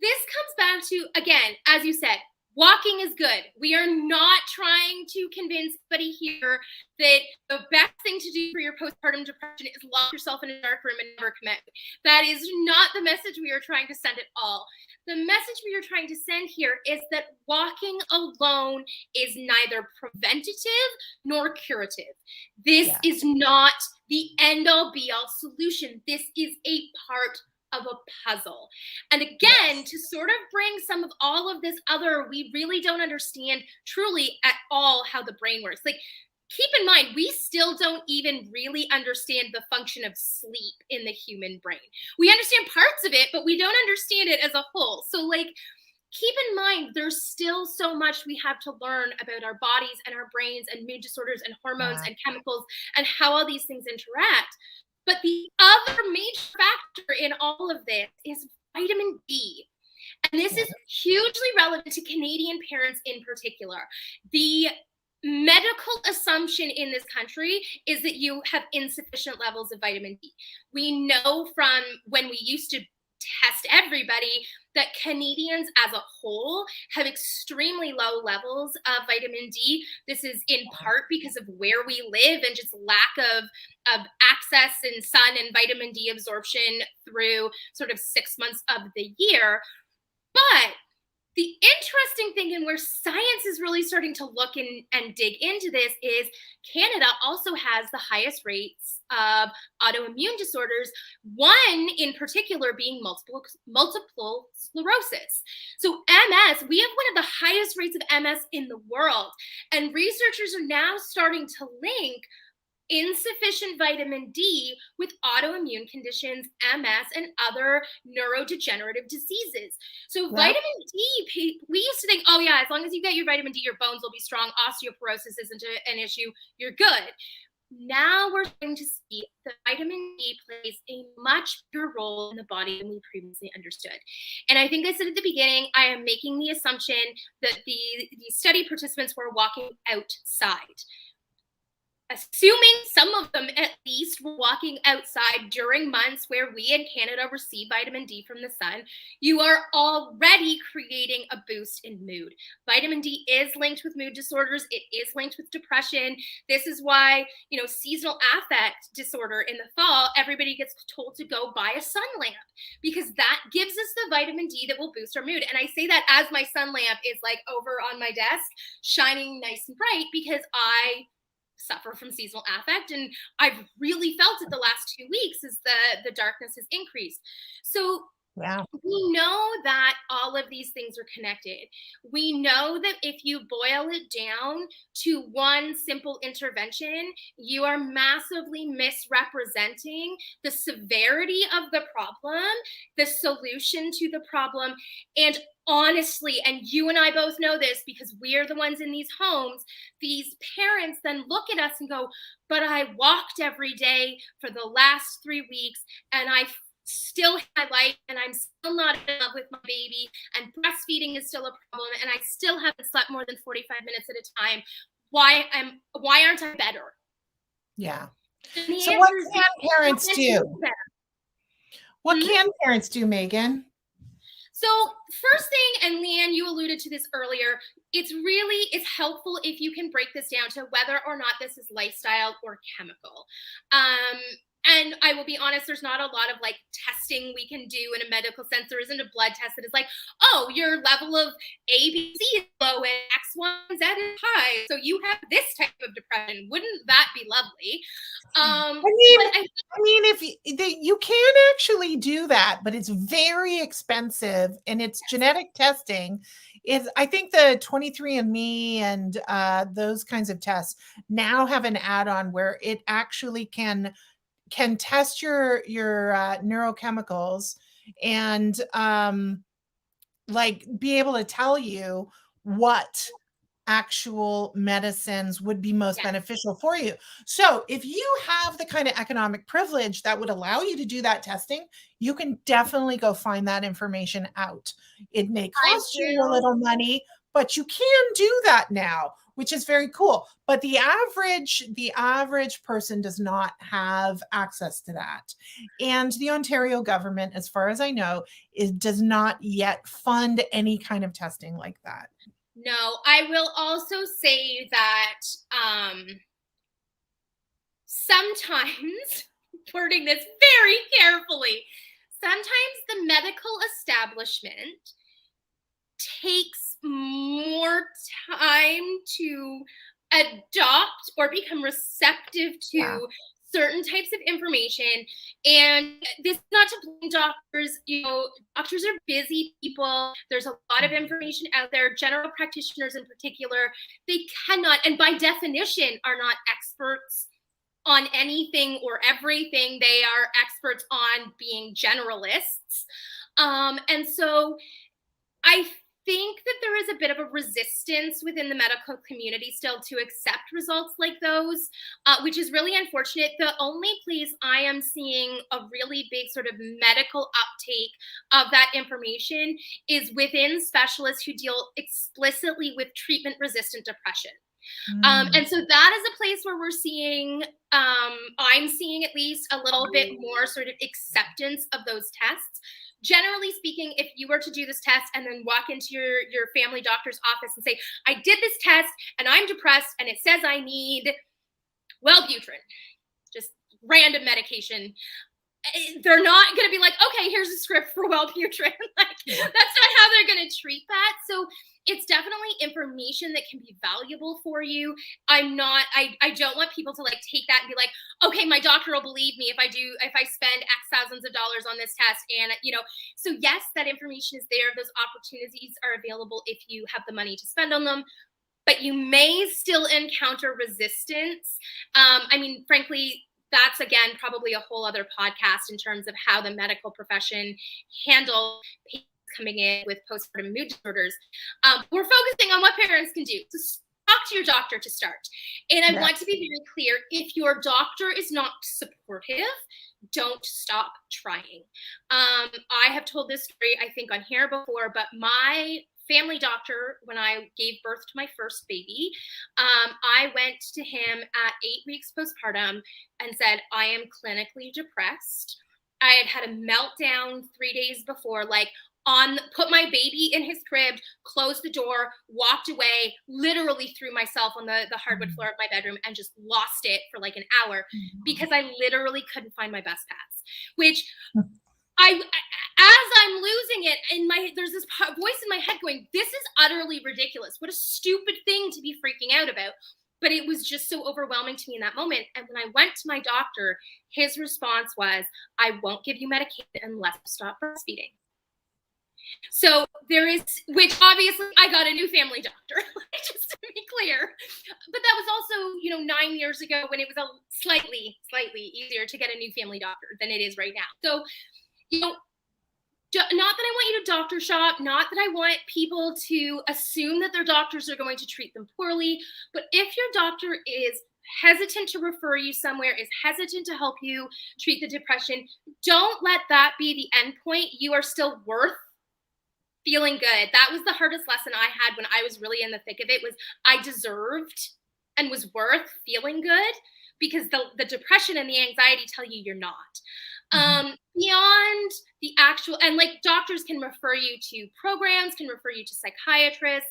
this comes back to, again, as you said, walking is good. We are not trying to convince anybody here that the best thing to do for your postpartum depression is lock yourself in a dark room and never commit. That is not the message we are trying to send at all. The message we are trying to send here is that walking alone is neither preventative nor curative. This is not the end-all be-all solution. This is a part of a puzzle. And again, to sort of bring some of all of this other, we really don't understand truly at all how the brain works. Like, keep in mind, we still don't even really understand the function of sleep in the human brain. We understand parts of it, but we don't understand it as a whole. So like, keep in mind, there's still so much we have to learn about our bodies and our brains and mood disorders and hormones and chemicals and how all these things interact. But the other major factor in all of this is vitamin D. And this is hugely relevant to Canadian parents in particular. The medical assumption in this country is that you have insufficient levels of vitamin D. We know from when we used to test everybody that Canadians as a whole have extremely low levels of vitamin D. This is in part because of where we live and just lack of access and sun and vitamin D absorption through sort of 6 months of the year. But the interesting thing, and where science is really starting to look and dig into this, is Canada also has the highest rates of autoimmune disorders, one in particular being multiple sclerosis. So MS, we have one of the highest rates of MS in the world. And researchers are now starting to link insufficient vitamin D with autoimmune conditions, MS, and other neurodegenerative diseases. So vitamin D, we used to think, oh yeah, as long as you get your vitamin D, your bones will be strong. Osteoporosis isn't an issue. You're good. Now we're starting to see that vitamin D plays a much bigger role in the body than we previously understood. And I think I said at the beginning, I am making the assumption that the study participants were walking outside. Assuming some of them at least were walking outside during months where we in Canada receive vitamin D from the sun, you are already creating a boost in mood. Vitamin D is linked with mood disorders. It is linked with depression. This is why, seasonal affect disorder in the fall, everybody gets told to go buy a sun lamp because that gives us the vitamin D that will boost our mood. And I say that as my sun lamp is like over on my desk, shining nice and bright because I suffer from seasonal affect, and I've really felt it the last 2 weeks as the darkness has increased. So Wow. we know that all of these things are connected. We know that if you boil it down to one simple intervention, you are massively misrepresenting the severity of the problem, the solution to the problem, and honestly, and you and I both know this because we're the ones in these homes, these parents then look at us and go, but I walked every day for the last 3 weeks and I still have my life and I'm still not in love with my baby and breastfeeding is still a problem and I still haven't slept more than 45 minutes at a time. Why aren't I better? Yeah. And the So what answer is can parents do? What can parents do, Meaghan? So first thing, and Leanne, you alluded to this earlier, it's helpful if you can break this down to whether or not this is lifestyle or chemical. And I will be honest, there's not a lot of like testing we can do in a medical sense. There isn't a blood test that is like, oh, your level of ABC is low and X1Z is high, so you have this type of depression. Wouldn't that be lovely? I mean, if you can actually do that, but it's very expensive, and it's genetic testing. I think the 23andMe and those kinds of tests now have an add-on where it actually can test your neurochemicals and like be able to tell you what actual medicines would be most beneficial for you. So if you have the kind of economic privilege that would allow you to do that testing, you can definitely go find that information out. It may cost you a little money, but you can do that now, which is very cool. But the average person does not have access to that. And the Ontario government, as far as I know, does not yet fund any kind of testing like that. No, I will also say that sometimes, wording this very carefully, sometimes the medical establishment takes more time to adopt or become receptive to certain types of information. And this is not to blame doctors. You know, doctors are busy people. There's a lot of information out there. General practitioners in particular, they cannot, and by definition, are not experts on anything or everything. They are experts on being generalists. And so I think that there is a bit of a resistance within the medical community still to accept results like those, which is really unfortunate. The only place I am seeing a really big sort of medical uptake of that information is within specialists who deal explicitly with treatment-resistant depression. And so that is a place where we're seeing, I'm seeing at least a little bit more sort of acceptance of those tests. Generally speaking, if you were to do this test and then walk into your family doctor's office and say, I did this test and I'm depressed and it says I need Wellbutrin, just random medication, they're not going to be like, okay, here's a script for Wellbutrin. Like, that's not how they're going to treat that. So it's definitely information that can be valuable for you. I don't want people to like take that and be like, okay, my doctor will believe me if I spend X thousands of dollars on this test. And, you know, so yes, that information is there. Those opportunities are available if you have the money to spend on them, but you may still encounter resistance. I mean, frankly, that's, again, probably a whole other podcast in terms of how the medical profession handles patients coming in with postpartum mood disorders. We're focusing on what parents can do. So talk to your doctor to start. And I want to be very clear, if your doctor is not supportive, don't stop trying. I have told this story, I think, on here before, but my family doctor, when I gave birth to my first baby, I went to him at 8 weeks postpartum and said, I am clinically depressed. I had a meltdown 3 days before, like put my baby in his crib, closed the door, walked away, literally threw myself on the hardwood floor of my bedroom and just lost it for like an hour because I literally couldn't find my best paths, which as I'm losing it, there's this voice in my head going, this is utterly ridiculous. What a stupid thing to be freaking out about. but it was just so overwhelming to me in that moment. And when I went to my doctor, his response was, I won't give you medication unless you stop breastfeeding. So there is, which obviously I got a new family doctor, just to be clear. But that was also, 9 years ago, when it was a slightly easier to get a new family doctor than it is right now. So, not that I want you to doctor shop, not that I want people to assume that their doctors are going to treat them poorly, but if your doctor is hesitant to refer you somewhere, is hesitant to help you treat the depression, don't let that be the end point. You are still worth feeling good. That was the hardest lesson I had when I was really in the thick of it, was I deserved and was worth feeling good, because the depression and the anxiety tell you you're not. Beyond the actual, and like doctors can refer you to programs, can refer you to psychiatrists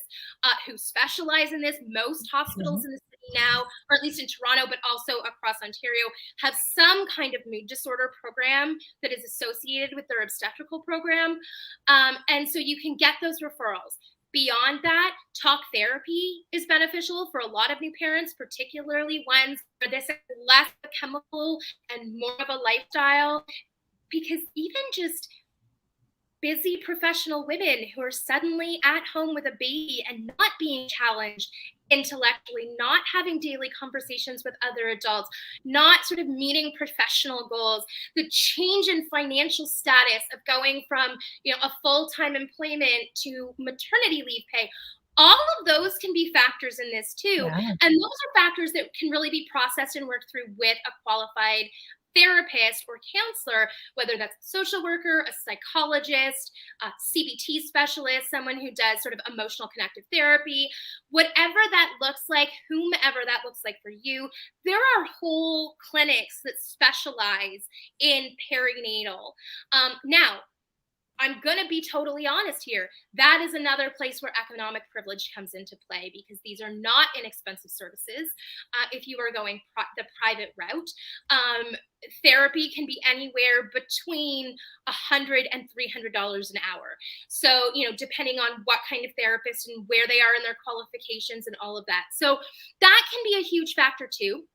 who specialize in this. Most hospitals in the city now, or at least in Toronto, but also across Ontario, have some kind of mood disorder program that is associated with their obstetrical program. And so you can get those referrals. Beyond that, talk therapy is beneficial for a lot of new parents, particularly ones where this is less a chemical and more of a lifestyle, because even just busy professional women who are suddenly at home with a baby and not being challenged intellectually, not having daily conversations with other adults, not sort of meeting professional goals, the change in financial status of going from, a full-time employment to maternity leave pay, all of those can be factors in this too. Yeah. And those are factors that can really be processed and worked through with a qualified therapist or counselor, whether that's a social worker, a psychologist, a CBT specialist, someone who does sort of emotional connective therapy, whatever that looks like, whomever that looks like for you. There are whole clinics that specialize in perinatal. Now, I'm going to be totally honest here. That is another place where economic privilege comes into play, because these are not inexpensive services. If you are going the private route, therapy can be anywhere between $100 and $300 an hour. So, depending on what kind of therapist and where they are in their qualifications and all of that. So that can be a huge factor too.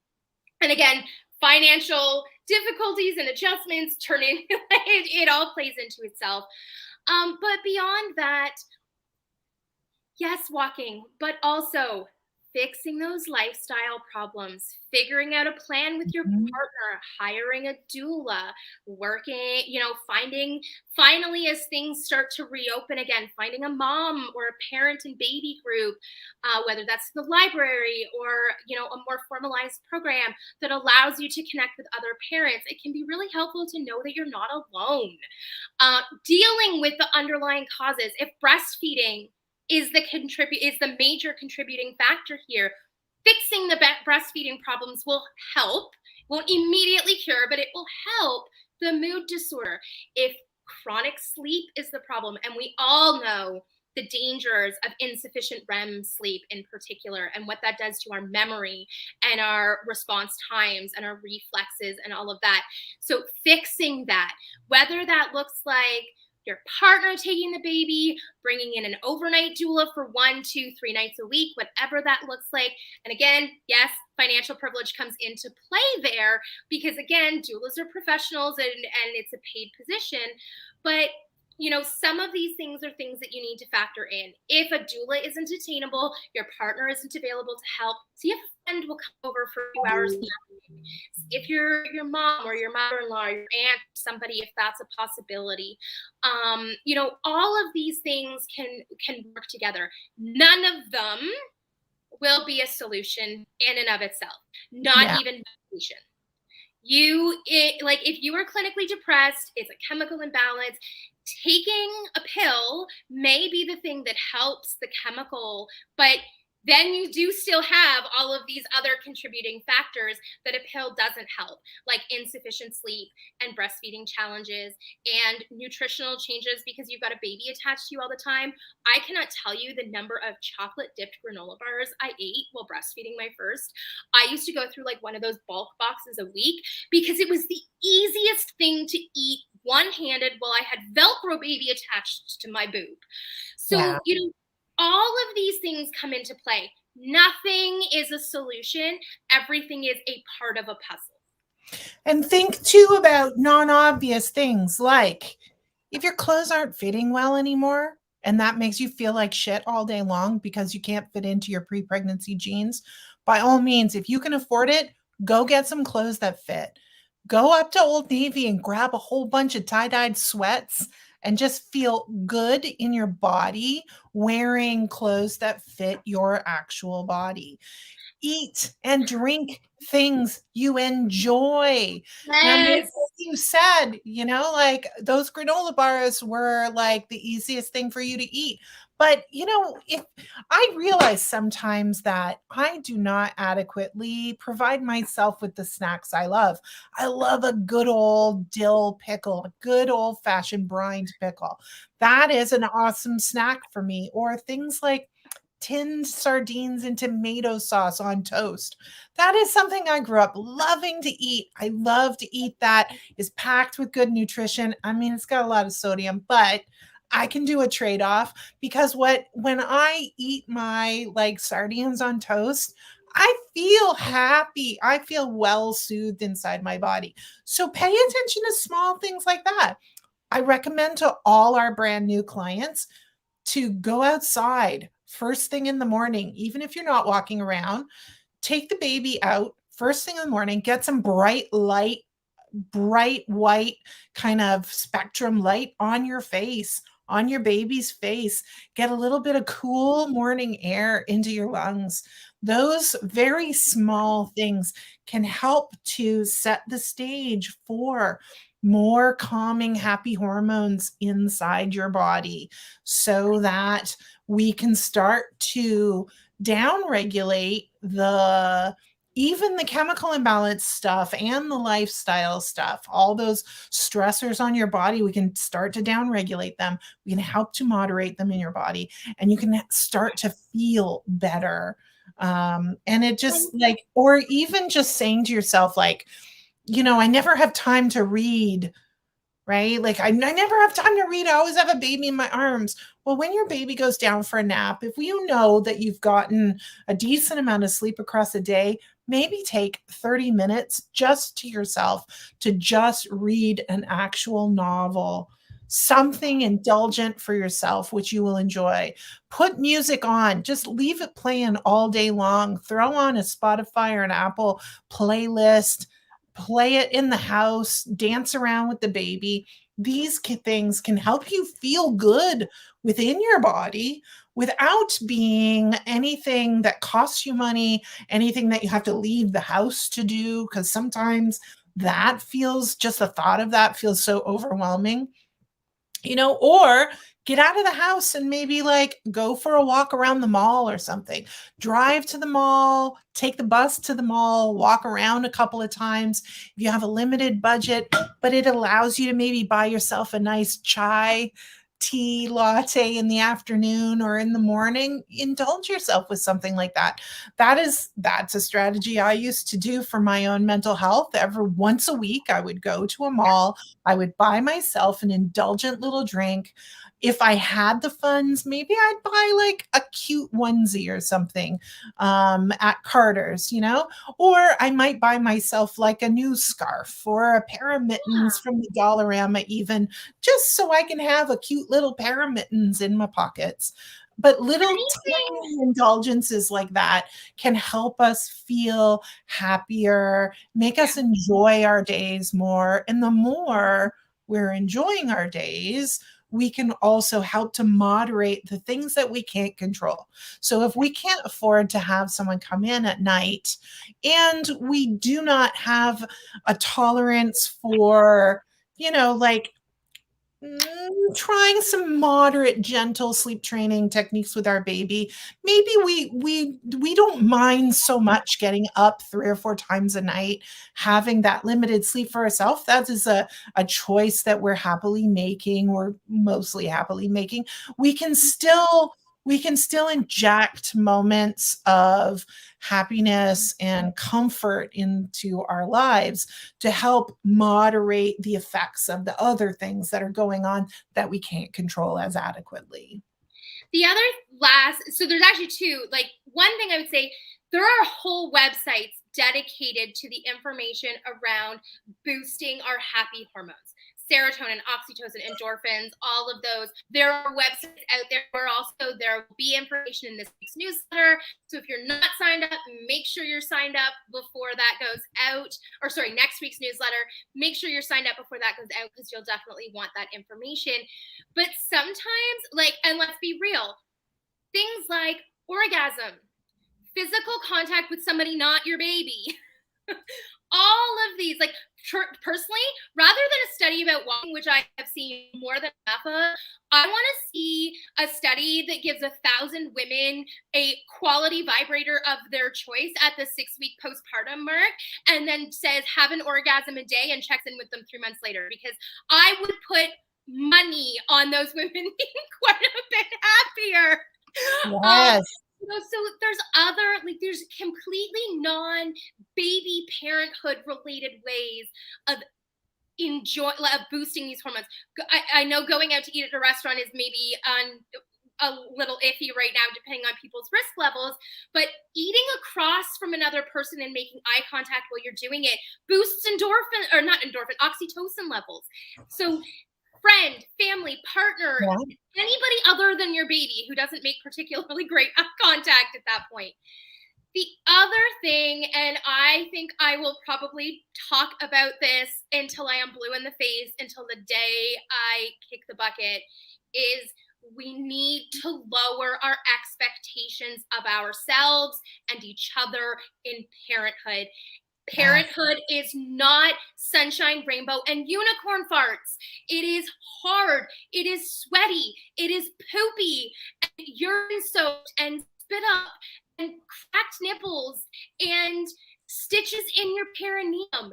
And again, financial difficulties and adjustments turn in, it all plays into itself. But beyond that, yes, walking, but also fixing those lifestyle problems, figuring out a plan with your partner, hiring a doula, working, finally, as things start to reopen again, finding a mom or a parent and baby group, whether that's the library or, a more formalized program that allows you to connect with other parents. It can be really helpful to know that you're not alone. Dealing with the underlying causes. If breastfeeding is the major contributing factor here, fixing the breastfeeding problems will help. Won't immediately cure, but it will help the mood disorder. If chronic sleep is the problem, and we all know the dangers of insufficient REM sleep in particular, and what that does to our memory and our response times and our reflexes and all of that. So fixing that, whether that looks like your partner taking the baby, bringing in an overnight doula for 1, 2, 3 nights a week, whatever that looks like. And again, yes, financial privilege comes into play there, because again, doulas are professionals and it's a paid position. But some of these things are things that you need to factor in. If a doula isn't attainable, your partner isn't available to help, see if a friend will come over for a few hours. If your mom or your mother-in-law or your aunt, somebody, if that's a possibility, all of these things can work together. None of them will be a solution in and of itself, not even medication. If you are clinically depressed, it's a chemical imbalance. Taking a pill may be the thing that helps the chemical, but then you do still have all of these other contributing factors that a pill doesn't help, like insufficient sleep and breastfeeding challenges and nutritional changes because you've got a baby attached to you all the time. I cannot tell you the number of chocolate dipped granola bars I ate while breastfeeding my first. I used to go through like one of those bulk boxes a week because it was the easiest thing to eat one-handed while I had Velcro baby attached to my boob. So, all of these things come into play. Nothing is a solution. Everything is a part of a puzzle. And think too about non-obvious things like if your clothes aren't fitting well anymore and that makes you feel like shit all day long because you can't fit into your pre-pregnancy jeans, by all means, if you can afford it, go get some clothes that fit. Go up to Old Navy and grab a whole bunch of tie-dyed sweats and just feel good in your body wearing clothes that fit your actual body. Eat and drink things you enjoy. Now, maybe Yes. you said, like those granola bars were like the easiest thing for you to eat. But, if I realize sometimes that I do not adequately provide myself with the snacks I love. I love a good old dill pickle, a good old fashioned brined pickle. That is an awesome snack for me. Or things like tinned sardines and tomato sauce on toast. That is something I grew up loving to eat. I love to eat that. It's packed with good nutrition. I mean, it's got a lot of sodium, but I can do a trade-off because when I eat my like sardines on toast, I feel happy. I feel well soothed inside my body. So pay attention to small things like that. I recommend to all our brand new clients to go outside first thing in the morning, even if you're not walking around, take the baby out first thing in the morning, get some bright light, bright white kind of spectrum light on your face, on your baby's face, get a little bit of cool morning air into your lungs. Those very small things can help to set the stage for more calming, happy hormones inside your body so that we can start to downregulate even the chemical imbalance stuff and the lifestyle stuff, all those stressors on your body, we can start to downregulate them. We can help to moderate them in your body, and you can start to feel better. And it just like, or even just saying to yourself, like, I never have time to read, right? Like I never have time to read. I always have a baby in my arms. Well, when your baby goes down for a nap, if you know that you've gotten a decent amount of sleep across a day, maybe take 30 minutes just to yourself to just read an actual novel, something indulgent for yourself, which you will enjoy. Put music on, just leave it playing all day long. Throw on a Spotify or an Apple playlist, play it in the house, dance around with the baby. These things can help you feel good within your body without being anything that costs you money, anything that you have to leave the house to do, because sometimes that feels, just the thought of that feels so overwhelming. Or get out of the house and maybe like go for a walk around the mall or something. Drive to the mall, take the bus to the mall, walk around a couple of times. If you have a limited budget, but it allows you to maybe buy yourself a nice chai tea latte in the afternoon or in the morning, indulge yourself with something like that. That's a strategy I used to do for my own mental health. Every once a week I would go to a mall, I would buy myself an indulgent little drink. If I had the funds, maybe I'd buy like a cute onesie or something at Carter's, or I might buy myself like a new scarf or a pair of mittens from the Dollarama, even just so I can have a cute little pair of mittens in my pockets. But little tiny indulgences like that can help us feel happier, make us enjoy our days more. And the more we're enjoying our days, we can also help to moderate the things that we can't control. So if we can't afford to have someone come in at night and we do not have a tolerance for, like trying some moderate gentle sleep training techniques with our baby, maybe we don't mind so much getting up 3 or 4 times a night, having that limited sleep for ourselves. That is a choice that we're happily making, or mostly happily making. We can still inject moments of happiness and comfort into our lives to help moderate the effects of the other things that are going on that we can't control as adequately. The so there's actually two. Like, one thing I would say, there are whole websites dedicated to the information around boosting our happy hormones. Serotonin, oxytocin, endorphins, all of those. There are websites out there where also there will be information in this week's newsletter. So if you're not signed up, make sure you're signed up before that goes out. Or sorry, next week's newsletter, make sure you're signed up before that goes out, because you'll definitely want that information. But sometimes, like, and let's be real, things like orgasm, physical contact with somebody not your baby, all of these, like, personally, rather than a study about walking, which I have seen more than enough of, I want to see a study that gives 1,000 women a quality vibrator of their choice at the 6-week postpartum mark, and then says have an orgasm a day and checks in with them 3 months later, because I would put money on those women being quite a bit happier. Yes. So there's completely non-baby parenthood related ways of boosting these hormones. I know going out to eat at a restaurant is maybe a little iffy right now, depending on people's risk levels, but eating across from another person and making eye contact while you're doing it boosts oxytocin levels. So friend, family, partner, anybody other than your baby who doesn't make particularly great eye contact at that point. The other thing, and I think I will probably talk about this until I am blue in the face, until the day I kick the bucket, is we need to lower our expectations of ourselves and each other in parenthood. Parenthood is not sunshine, rainbow, and unicorn farts. It is hard. It is sweaty. It is poopy, and urine soaked, and spit up, and cracked nipples, and stitches in your perineum.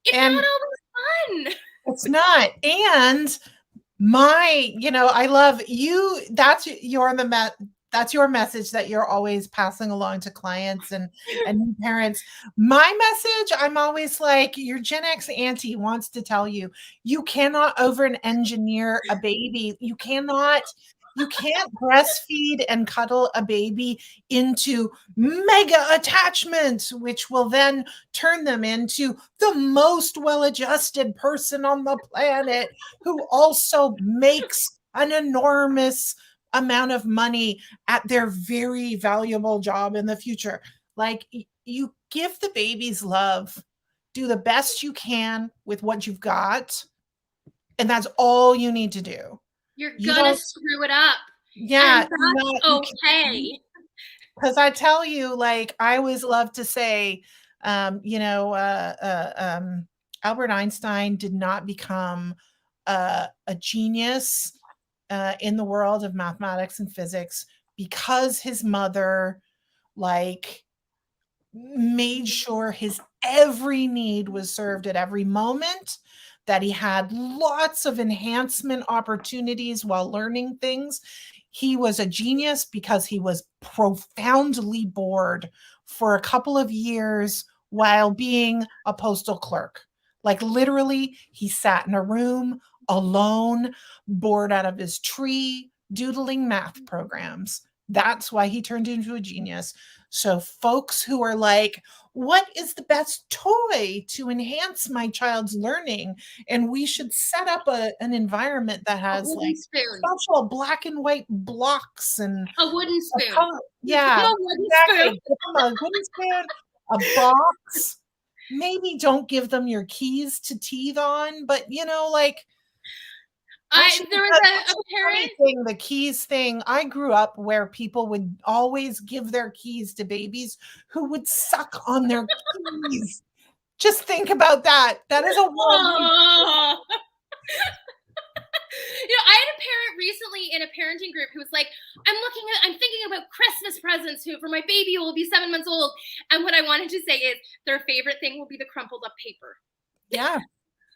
It's not always fun. It's not. And I love you. That's your message that you're always passing along to clients and parents. My message, I'm always like, your Gen X auntie wants to tell you, you cannot over-engineer a baby. You can't breastfeed and cuddle a baby into mega attachment, which will then turn them into the most well-adjusted person on the planet, who also makes an enormous amount of money at their very valuable job in the future. Like, you give the babies love, do the best you can with what you've got, and that's all you need to do. You're gonna screw it up. Yeah. And that's okay. Because I tell you, like, I always love to say, Albert Einstein did not become a genius in the world of mathematics and physics because his mother, like, made sure his every need was served at every moment, that he had lots of enhancement opportunities while learning things. He was a genius because he was profoundly bored for a couple of years while being a postal clerk. Like, literally, he sat in a room alone, bored out of his tree, doodling math programs. That's why he turned into a genius. So folks who are like, what is the best toy to enhance my child's learning? And we should set up an environment that has like special black and white blocks and a wooden spoon. Yeah, exactly. Give them a wooden spoon, a box. Maybe don't give them your keys to teeth on, but like, there was a parent thing, the keys thing. I grew up where people would always give their keys to babies who would suck on their keys. Just think about that. That is a world. I had a parent recently in a parenting group who was like, I'm thinking about Christmas presents for my baby who will be 7 months old. And what I wanted to say is their favorite thing will be the crumpled up paper. Yeah.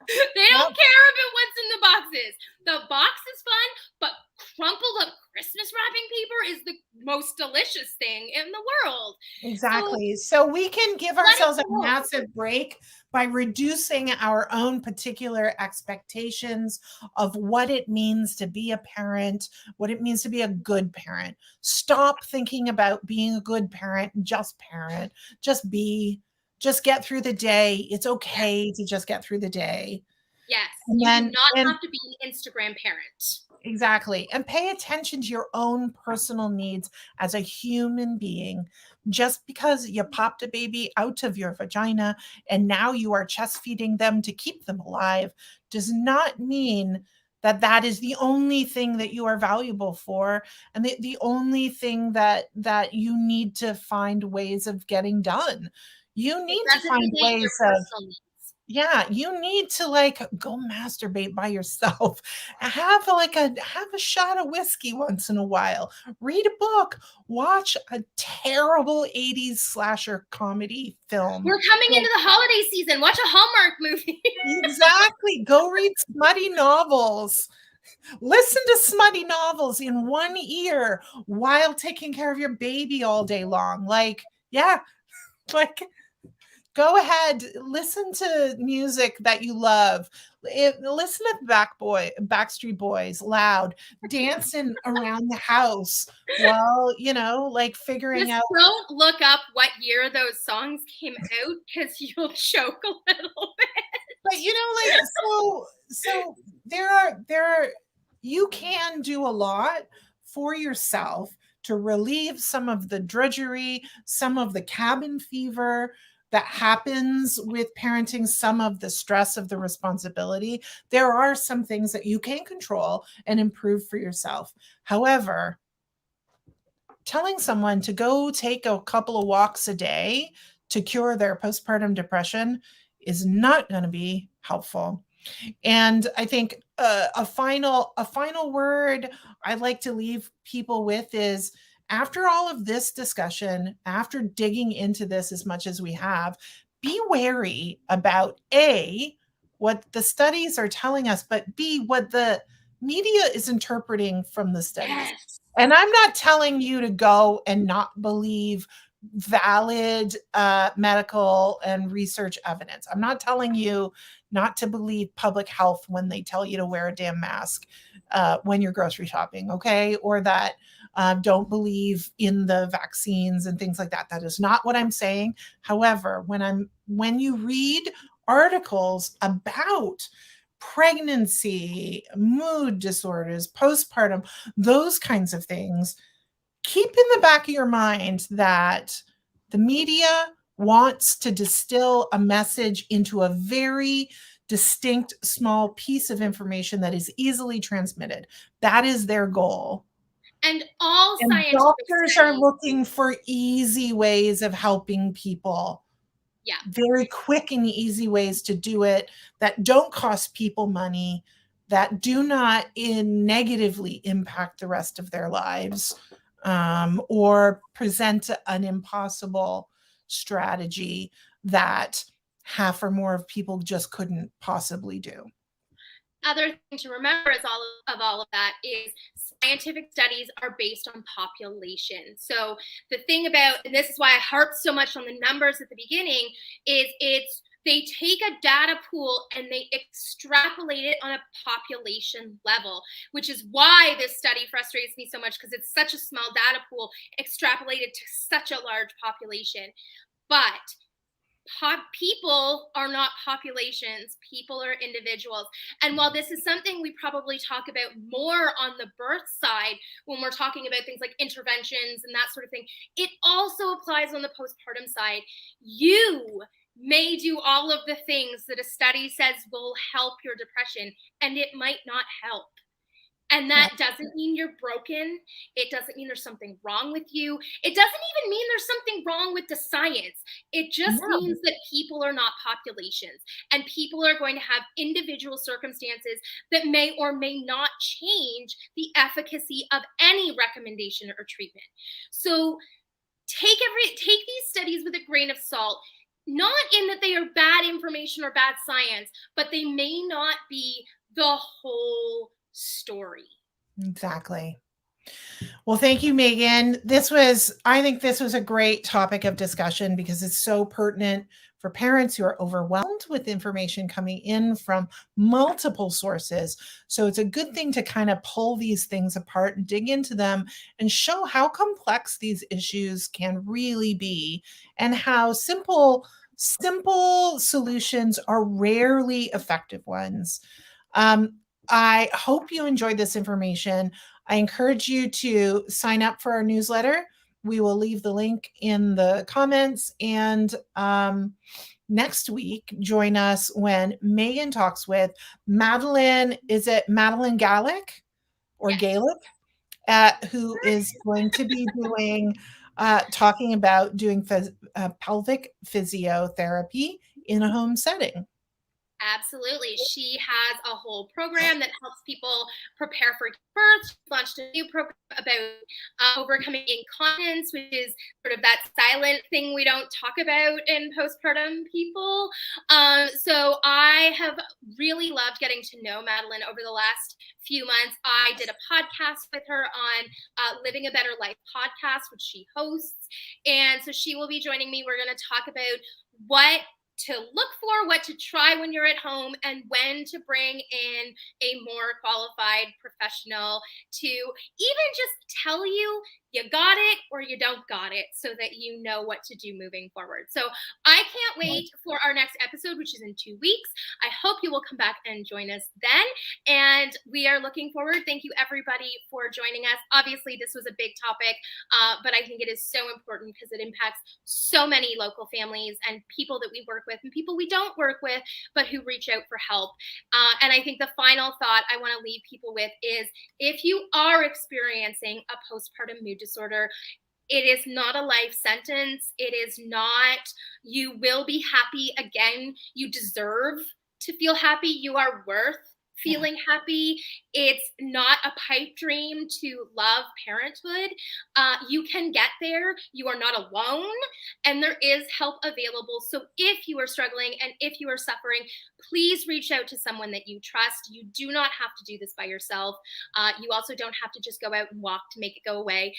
They don't care about what's in the boxes. The box is fun, but crumpled up Christmas wrapping paper is the most delicious thing in the world. Exactly. So we can give ourselves a massive break by reducing our own particular expectations of what it means to be a parent, what it means to be a good parent. Stop thinking about being a good parent, just parent, just be, just get through the day. It's okay to just get through the day. Yes. And you then, do not have to be an Instagram parent. Exactly. And pay attention to your own personal needs as a human being. Just because you popped a baby out of your vagina and now you are chest feeding them to keep them alive does not mean that that is the only thing that you are valuable for, and the only thing that you need to find ways of getting done. You need to find ways of, yeah, you need to like go masturbate by yourself. Have a shot of whiskey once in a while. Read a book. Watch a terrible 80s slasher comedy film. We're coming into the holiday season. Watch a Hallmark movie. Exactly. Go read smutty novels. Listen to smutty novels in one ear while taking care of your baby all day long. Like, yeah, like go ahead, listen to music that you love. Listen to Backstreet Boys loud, dancing around the house while, like figuring Just out. don't look up what year those songs came out because you'll choke a little bit. But so there are you can do a lot for yourself to relieve some of the drudgery, some of the cabin fever that happens with parenting, some of the stress of the responsibility. There are some things that you can control and improve for yourself. However, telling someone to go take a couple of walks a day to cure their postpartum depression is not going to be helpful. And I think a final word I'd like to leave people with is, after all of this discussion, after digging into this as much as we have, be wary about A, what the studies are telling us, but B, what the media is interpreting from the studies. Yes. And I'm not telling you to go and not believe valid medical and research evidence. I'm not telling you not to believe public health when they tell you to wear a damn mask when you're grocery shopping, okay? Or that don't believe in the vaccines and things like that. That is not what I'm saying. However, when you read articles about pregnancy, mood disorders, postpartum, those kinds of things, keep in the back of your mind that the media wants to distill a message into a very distinct small piece of information that is easily transmitted. That is their goal. And all scientific doctors are looking for easy ways of helping people. Yeah. Very quick and easy ways to do it that don't cost people money, that do not negatively impact the rest of their lives, or present an impossible strategy that half or more of people just couldn't possibly do. Other thing to remember is all of that is scientific studies are based on population. So the thing about, and this is why I harp so much on the numbers at the beginning, is they take a data pool and they extrapolate it on a population level, which is why this study frustrates me so much, because it's such a small data pool extrapolated to such a large population. But people are not populations. People are individuals. And while this is something we probably talk about more on the birth side when we're talking about things like interventions and that sort of thing, it also applies on the postpartum side. You may do all of the things that a study says will help your depression, and it might not help. And that doesn't mean you're broken. It doesn't mean there's something wrong with you. It doesn't even mean there's something wrong with the science. It just means that people are not populations, and people are going to have individual circumstances that may or may not change the efficacy of any recommendation or treatment. So take these studies with a grain of salt. not in that they are bad information or bad science, but they may not be the whole story. Exactly. Well, thank you, Meaghan. I think this was a great topic of discussion because it's so pertinent for parents who are overwhelmed with information coming in from multiple sources. So it's a good thing to kind of pull these things apart and dig into them and show how complex these issues can really be and how simple solutions are rarely effective ones. I hope you enjoyed this information. I encourage you to sign up for our newsletter. We will leave the link in the comments. And next week, join us when Meaghan talks with Madeline. Is it Madeline Gallic or Yes. Gaelic? Who is going to be talking about doing pelvic physiotherapy in a home setting. Absolutely. She has a whole program that helps people prepare for birth. She launched a new program about overcoming incontinence, which is sort of that silent thing we don't talk about in postpartum people. So I have really loved getting to know Madeline over the last few months. I did a podcast with her on Living a Better Life podcast, which she hosts. And so she will be joining me. We're going to talk about what to look for, what to try when you're at home, and when to bring in a more qualified professional to even just tell you you got it or you don't got it so that you know what to do moving forward. So I can't wait for our next episode, which is in 2 weeks. I hope you will come back and join us then. And we are looking forward. Thank you, everybody, for joining us. Obviously, this was a big topic, but I think it is so important because it impacts so many local families and people that we work with and people we don't work with, but who reach out for help. And I think the final thought I want to leave people with is if you are experiencing a postpartum mood disorder, it is not a life sentence. It is not, you will be happy again. You deserve to feel happy. You are worth feeling happy. It's not a pipe dream to love parenthood. You can get there. You are not alone, and there is help available. So if you are struggling and if you are suffering, please reach out to someone that you trust. You do not have to do this by yourself. You also don't have to just go out and walk to make it go away.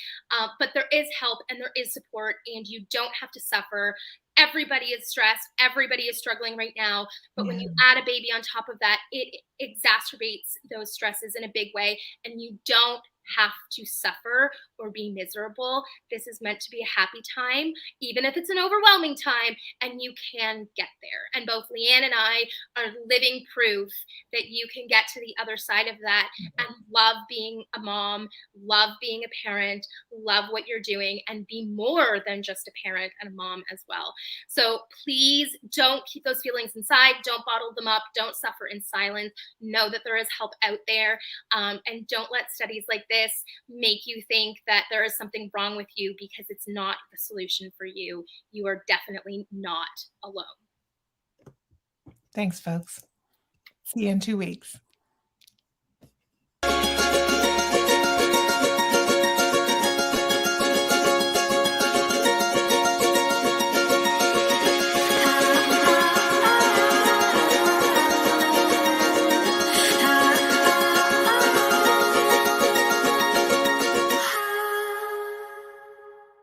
But there is help and there is support, and you don't have to suffer. Everybody is stressed. Everybody is struggling right now. But when you add a baby on top of that, it exacerbates those stresses in a big way. And you don't have to suffer or be miserable. This is meant to be a happy time, even if it's an overwhelming time, and you can get there. And both Leanne and I are living proof that you can get to the other side of that and love being a mom, love being a parent, love what you're doing, and be more than just a parent and a mom as well. So please don't keep those feelings inside. Don't bottle them up. Don't suffer in silence. Know that there is help out there, and don't let studies like this make you think that there is something wrong with you, because it's not the solution for you. You are definitely not alone. Thanks, folks. See you in 2 weeks.